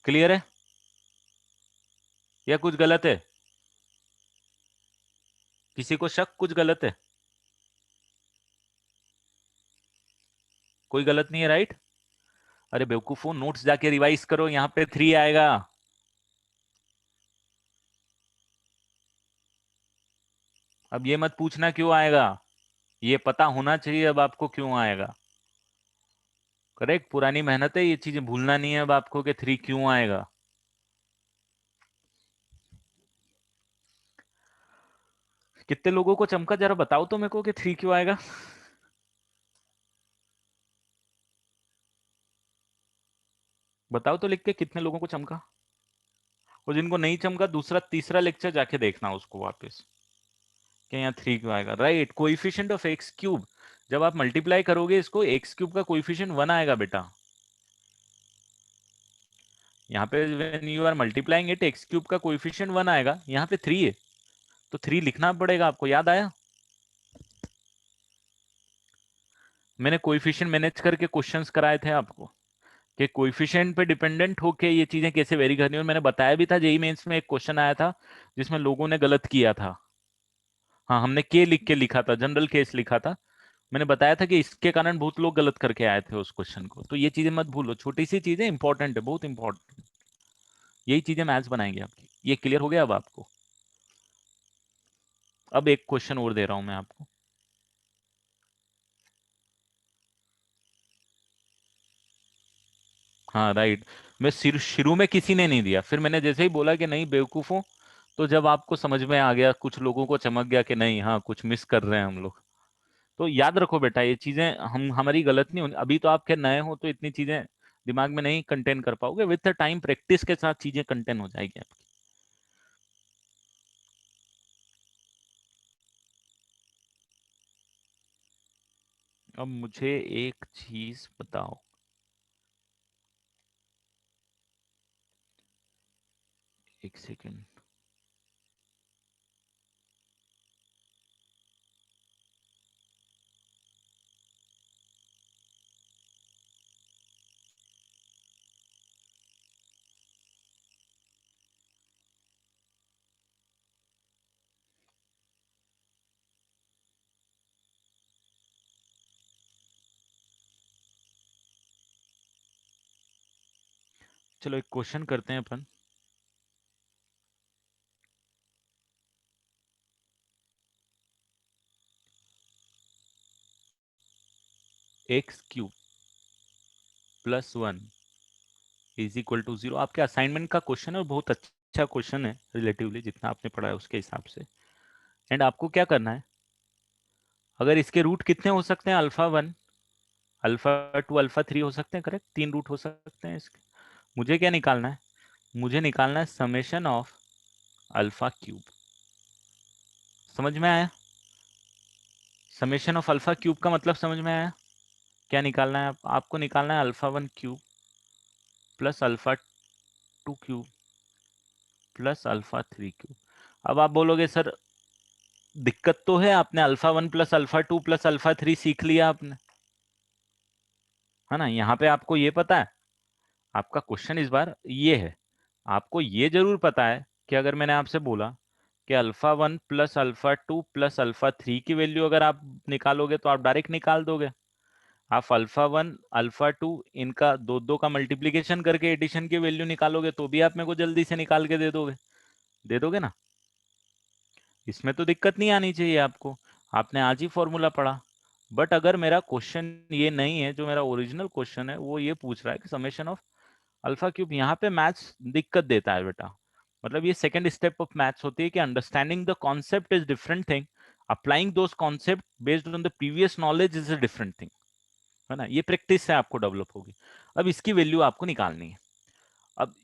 क्लियर है या कुछ गलत है, किसी को शक, कुछ गलत है, कोई गलत नहीं है, राइट। अरे बेवकूफो, नोट्स जाके रिवाइज करो, यहाँ पे 3 आएगा। अब ये मत पूछना क्यों आएगा, ये पता होना चाहिए अब आपको क्यों आएगा। करेक्ट, पुरानी मेहनत है, ये चीजें भूलना नहीं है अब आपको कि 3 क्यों आएगा। कितने लोगों को चमका, जरा बताओ तो मेरे को कि 3 क्यों आएगा। बताओ तो लिख के कितने लोगों को चमका, और जिनको नहीं चमका दूसरा तीसरा लेक्चर जाके देखना उसको वापस, कि यहाँ 3 क्यों आएगा। राइट, कोइफिशिएंट ऑफ x³, जब आप मल्टीप्लाई करोगे इसको, x³ का कोइफिशिएंट 1 आएगा बेटा। यहाँ पे when you are multiplying it, x³ का कोइफिशिएंट 1 आएगा, यहाँ पे 3 है तो 3 लिखना पड़ेगा आपको, याद आया। मैंने कोइफिशिएंट मैनेज करके क्वेश्चंस कराए थे आपको कि कोइफिशिएंट पे डिपेंडेंट होके ये चीजें कैसे वेरी करनी है, और मैंने बताया भी था, जेईई मेंस में एक क्वेश्चन आया था जिसमें लोगों ने गलत किया था। हाँ, हमने के लिख के लिखा था, जनरल केस लिखा था, मैंने बताया था कि इसके कारण बहुत लोग गलत करके आए थे उस क्वेश्चन को, तो ये चीजें मत भूलो, छोटी सी चीजें इंपॉर्टेंट है, बहुत इंपॉर्टेंट, यही चीजें मैथ्स बनाएंगे आपकी। ये क्लियर हो गया अब आपको। अब एक क्वेश्चन और दे रहा हूं मैं आपको, हाँ राइट, मैं शुरू में किसी ने नहीं दिया, फिर मैंने जैसे ही बोला कि नहीं बेवकूफों, तो जब आपको समझ में आ गया, कुछ लोगों को चमक गया कि नहीं हाँ कुछ मिस कर रहे हैं हम लोग। तो याद रखो बेटा, ये चीजें हम हमारी गलत नहीं होनी, अभी तो आप खैर नए हो तो इतनी चीजें दिमाग में नहीं कंटेन कर पाओगे, विद टाइम प्रैक्टिस के साथ चीजें कंटेन हो जाएगी आपकी। अब मुझे एक चीज बताओ, एक सेकेंड। चलो एक क्वेश्चन करते हैं अपन। X cube plus one is equal to zero, आपके असाइनमेंट का क्वेश्चन है और बहुत अच्छा क्वेश्चन है रिलेटिवली, जितना आपने पढ़ा है उसके हिसाब से। एंड आपको क्या करना है, अगर इसके रूट कितने हो सकते हैं, alpha one, alpha two, alpha three हो सकते हैं, करेक्ट, तीन रूट हो सकते हैं इसके। मुझे क्या निकालना है, मुझे निकालना है समेशन ऑफ अल्फा क्यूब। समझ में आया? समेशन ऑफ अल्फा क्यूब का मतलब समझ में आया? क्या निकालना है आपको निकालना है alpha one cube plus alpha two cube plus alpha three cube. अब आप बोलोगे सर दिक्कत तो है, आपने alpha one plus alpha two plus alpha three सीख लिया आपने, है ना? यहाँ पे आपको ये पता है, आपका क्वेश्चन इस बार ये है, आपको ये जरूर पता है कि अगर मैंने आपसे बोला कि alpha one plus alpha two plus alpha three की वैल्यू अगर आप निकालोगे तो आप डायरेक्ट निकाल दोगे। आप अल्फा वन अल्फा टू इनका दो दो का मल्टीप्लीकेशन करके एडिशन की वैल्यू निकालोगे तो भी आप मेरे को जल्दी से निकाल के दे दोगे ना? इसमें तो दिक्कत नहीं आनी चाहिए आपको, आपने आज ही फॉर्मूला पढ़ा। बट अगर मेरा क्वेश्चन ये नहीं है, जो मेरा ओरिजिनल क्वेश्चन है वो ये पूछ रहा है कि समेशन ऑफ अल्फा क्यूब, यहाँ पे मैथ्स दिक्कत देता है बेटा। मतलब ये सेकंड स्टेप ऑफ मैथ्स होती है कि understanding the concept is different thing, applying those concept based on the previous knowledge is a different thing, है ना? ये प्रैक्टिस से आपको डेवलप होगी। अब इसकी वैल्यू आपको निकालनी है। अब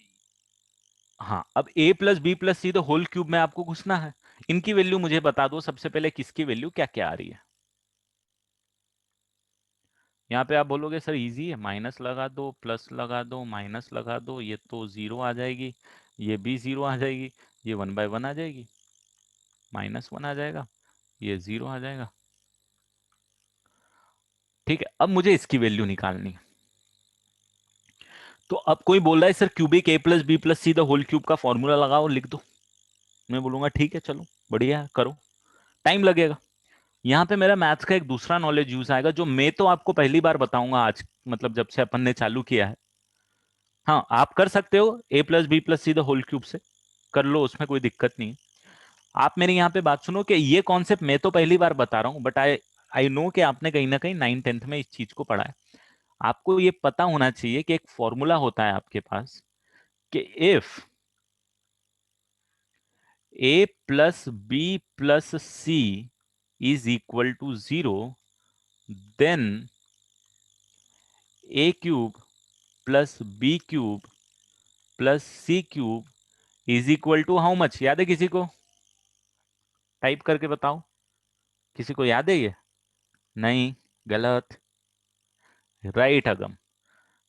हाँ, अब a plus B plus C the whole cube में आपको घुसना है। इनकी वैल्यू मुझे बता दो सबसे पहले, किसकी वैल्यू क्या क्या आ रही है। यहाँ पे आप बोलोगे सर इजी है, माइनस लगा दो, प्लस लगा दो, माइनस लगा दो, ये तो जीरो आ जाएगी, ये भी जीरो आ जाएगी, ये वन बाय वन आ जाएगी, माइनस वन आ जाएगा, ये जीरो आ जाएगा। ठीक है, अब मुझे इसकी वैल्यू निकालनी है। तो अब कोई बोल रहा है sir cubic A plus B plus C the whole cube का फॉर्मूला लगाओ, लिख दो। मैं बोलूंगा ठीक है चलो बढ़िया है, करो, टाइम लगेगा। यहाँ पे मेरा मैथ्स का एक दूसरा नॉलेज यूज आएगा, जो मैं तो आपको पहली बार बताऊंगा आज, मतलब जब से अपन ने चालू किया है। हाँ, आप कर सकते हो A plus B plus C the whole cube से, कर लो, उसमें कोई दिक्कत नहीं है। आप मेरी यहाँ पे बात सुनो कि ये कॉन्सेप्ट मैं तो पहली बार बता रहा हूँ, बट आई आई नो कि आपने कहीं ना कहीं 9th 10th में इस चीज को पढ़ा है। आपको ये पता होना चाहिए कि एक फॉर्मूला होता है आपके पास कि if A plus B plus C is equal to zero, then A cube plus B cube plus C cube is equal to how much, याद है किसी को? टाइप करके बताओ, किसी को याद है ये? नहीं, गलत, right again,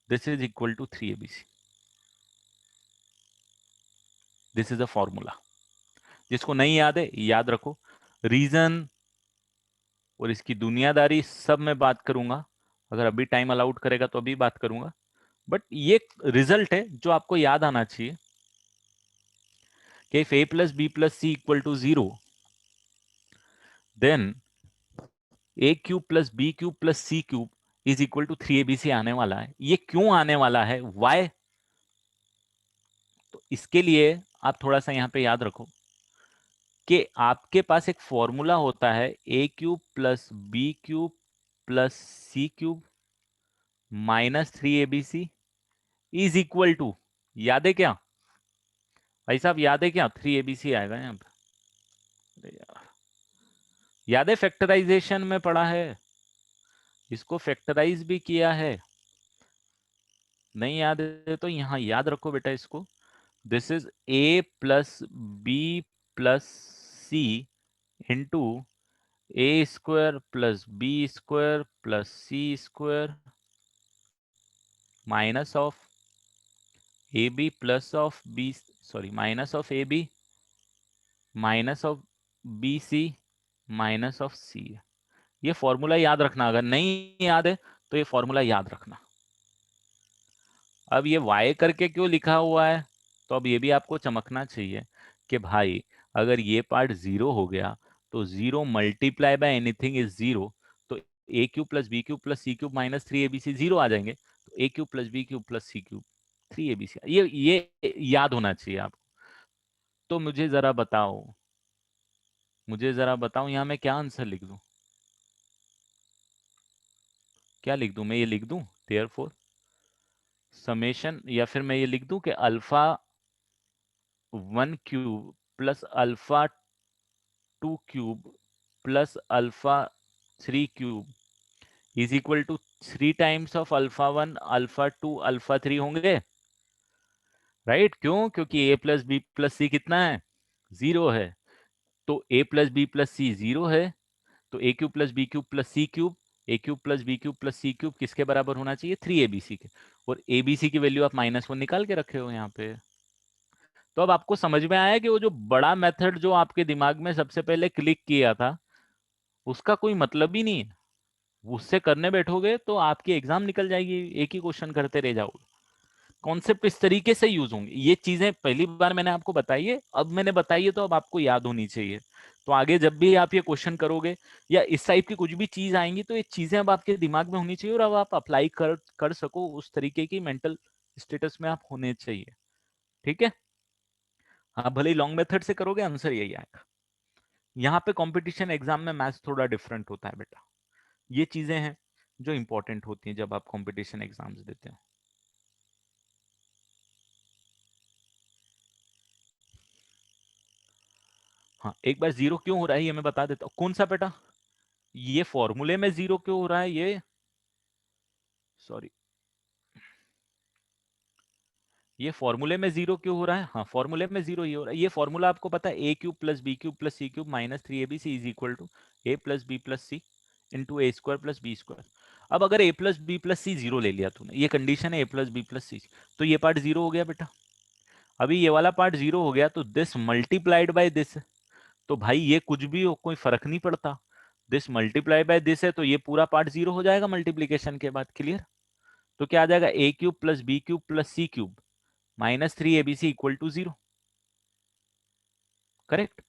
this is equal to three ABC. This is a formula, जिसको नहीं याद है याद रखो। रीजन और इसकी दुनियादारी सब मैं बात करूंगा, अगर अभी टाइम अलाउड करेगा तो अभी बात करूंगा। बट ये रिजल्ट है जो आपको याद आना चाहिए कि if A plus B plus C equal to zero, then A cube plus B cube plus C cube is equal to three ABC आने वाला है। ये क्यों आने वाला है, वाई? तो इसके लिए आप थोड़ा सा यहां पे याद रखो कि आपके पास एक फॉर्मूला होता है A cube plus B cube plus C cube minus three ABC is equal to, याद है क्या भाई साहब, याद है क्या? थ्री एबीसी आएगा यहाँ पे। अरे यार, याद है फैक्टराइजेशन में पढ़ा है, इसको फैक्टराइज भी किया है। नहीं याद है तो यहाँ याद रखो बेटा इसको, this is A plus B plus C into A square plus B square plus C square minus of A B plus of B, sorry minus of A B minus of B C minus of C. ये formula याद रखना, अगर नहीं याद है तो ये formula याद रखना। अब ये y करके क्यों लिखा हुआ है, तो अब ये भी आपको चमकना चाहिए कि भाई अगर ये पार्ट जीरो हो गया तो zero multiply by anything is zero, तो A cube plus B cube plus C cube minus three A B C zero आ जाएंगे, तो A cube plus B cube plus C cube three A B C, ये याद होना चाहिए आपको। तो मुझे जरा बताओ यहाँ मैं क्या आंसर लिख दूं, क्या लिख दूं मैं, ये लिख दूं देयरफॉर समेशन, या फिर मैं ये लिख दूं कि alpha one cube plus alpha two cube plus alpha three cube is equal to three times of alpha one alpha two alpha three होंगे, राइट? क्यों? क्योंकि A plus B plus C कितना है, जीरो है। तो A plus B plus C zero है, तो A cube plus B cube plus C cube, A cube plus B cube plus C cube किसके बराबर होना चाहिए, थ्री ए बी सी के। और ए बी सी की वैल्यू आप माइनस वन निकाल के रखे हो यहाँ पे। तो अब आपको समझ में आया कि वो जो बड़ा मेथड जो आपके दिमाग में सबसे पहले क्लिक किया था उसका कोई मतलब ही नहीं है। उससे करने बैठोगे तो आपकी एग्जाम निकल जाएगी, एक ही क्वेश्चन करते रह जाओगे। कॉन्सेप्ट इस तरीके से यूज होंगे, ये चीजें पहली बार मैंने आपको बताई है, अब मैंने बताई है तो अब आपको याद होनी चाहिए। तो आगे जब भी आप ये क्वेश्चन करोगे या इस टाइप की कुछ भी चीज आएंगी तो ये चीजें अब आपके दिमाग में होनी चाहिए और अब आप अप्लाई कर सको, उस तरीके की मेंटल स्टेटस में आप होने चाहिए। ठीक है? हाँ, भले ही लॉन्ग मेथड से करोगे आंसर यही आएगा। यहाँ पे कंपटीशन एग्जाम में मैथ्स थोड़ा डिफरेंट होता है बेटा। ये चीजें हैं जो इंपॉर्टेंट होती हैं जब आप कंपटीशन एग्जाम्स देते हो। हाँ, एक बार जीरो क्यों हो रहा है ये मैं बता देता हूँ। कौन सा बेटा? ये फॉर्मूले में जीरो क्यों हो रहा है, ये सॉरी, ये फॉर्मूले में जीरो क्यों हो रहा है? हाँ, फॉर्मूले में जीरो ये हो रहा है। ये फॉर्मूला आपको पता है, A cube plus B cube plus C cube minus three A B C is equal to A plus B plus C into A square plus B square. अब अगर A plus B plus C zero ले लिया तूने, ये condition है A plus B plus C, तो ये part zero हो गया बेटा। अभी ये वाला पार्ट जीरो हो गया तो दिस मल्टीप्लाइड बाय दिस, तो भाई ये कुछ भी हो कोई फर्क नहीं पड़ता। दिस मल्टीप्लाई बाय दिस है तो ये पूरा पार्ट जीरो हो जाएगा मल्टीप्लीकेशन के बाद। क्लियर? तो क्या आ जाएगा, A cube plus B cube plus C cube minus three ABC equal to zero. Correct?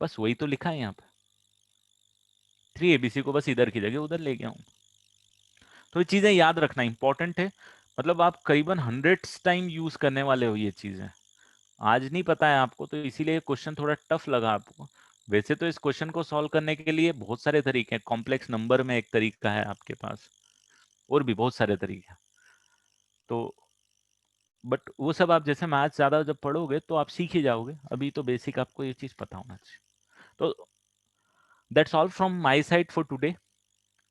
बस वही तो लिखा है यहाँ पे, थ्री एबीसी को बस इधर की जगह उधर ले गया हूँ। तो ये चीजें याद रखना इंपॉर्टेंट है, मतलब आप करीबन हंड्रेड्स टाइम यूज करने वाले हो ये चीजें। आज नहीं पता है आपको तो इसीलिए क्वेश्चन थोड़ा टफ लगा आपको। वैसे तो इस क्वेश्चन को सॉल्व करने के लिए बहुत सारे तरीके हैं, कॉम्प्लेक्स नंबर में एक तरीका है आपके पास, और भी बहुत सारे तरीके हैं। तो बट वो सब आप जैसे मैथ्स ज्यादा जब पढ़ोगे तो आप सीख ही जाओगे, अभी तो बेसिक आपको ये चीज पता होना चाहिए। तो that's all from my side for today.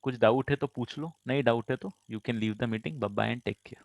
कुछ डाउट है तो पूछ लो, नहीं डाउट है तो you can leave the meeting. Bye bye and take care.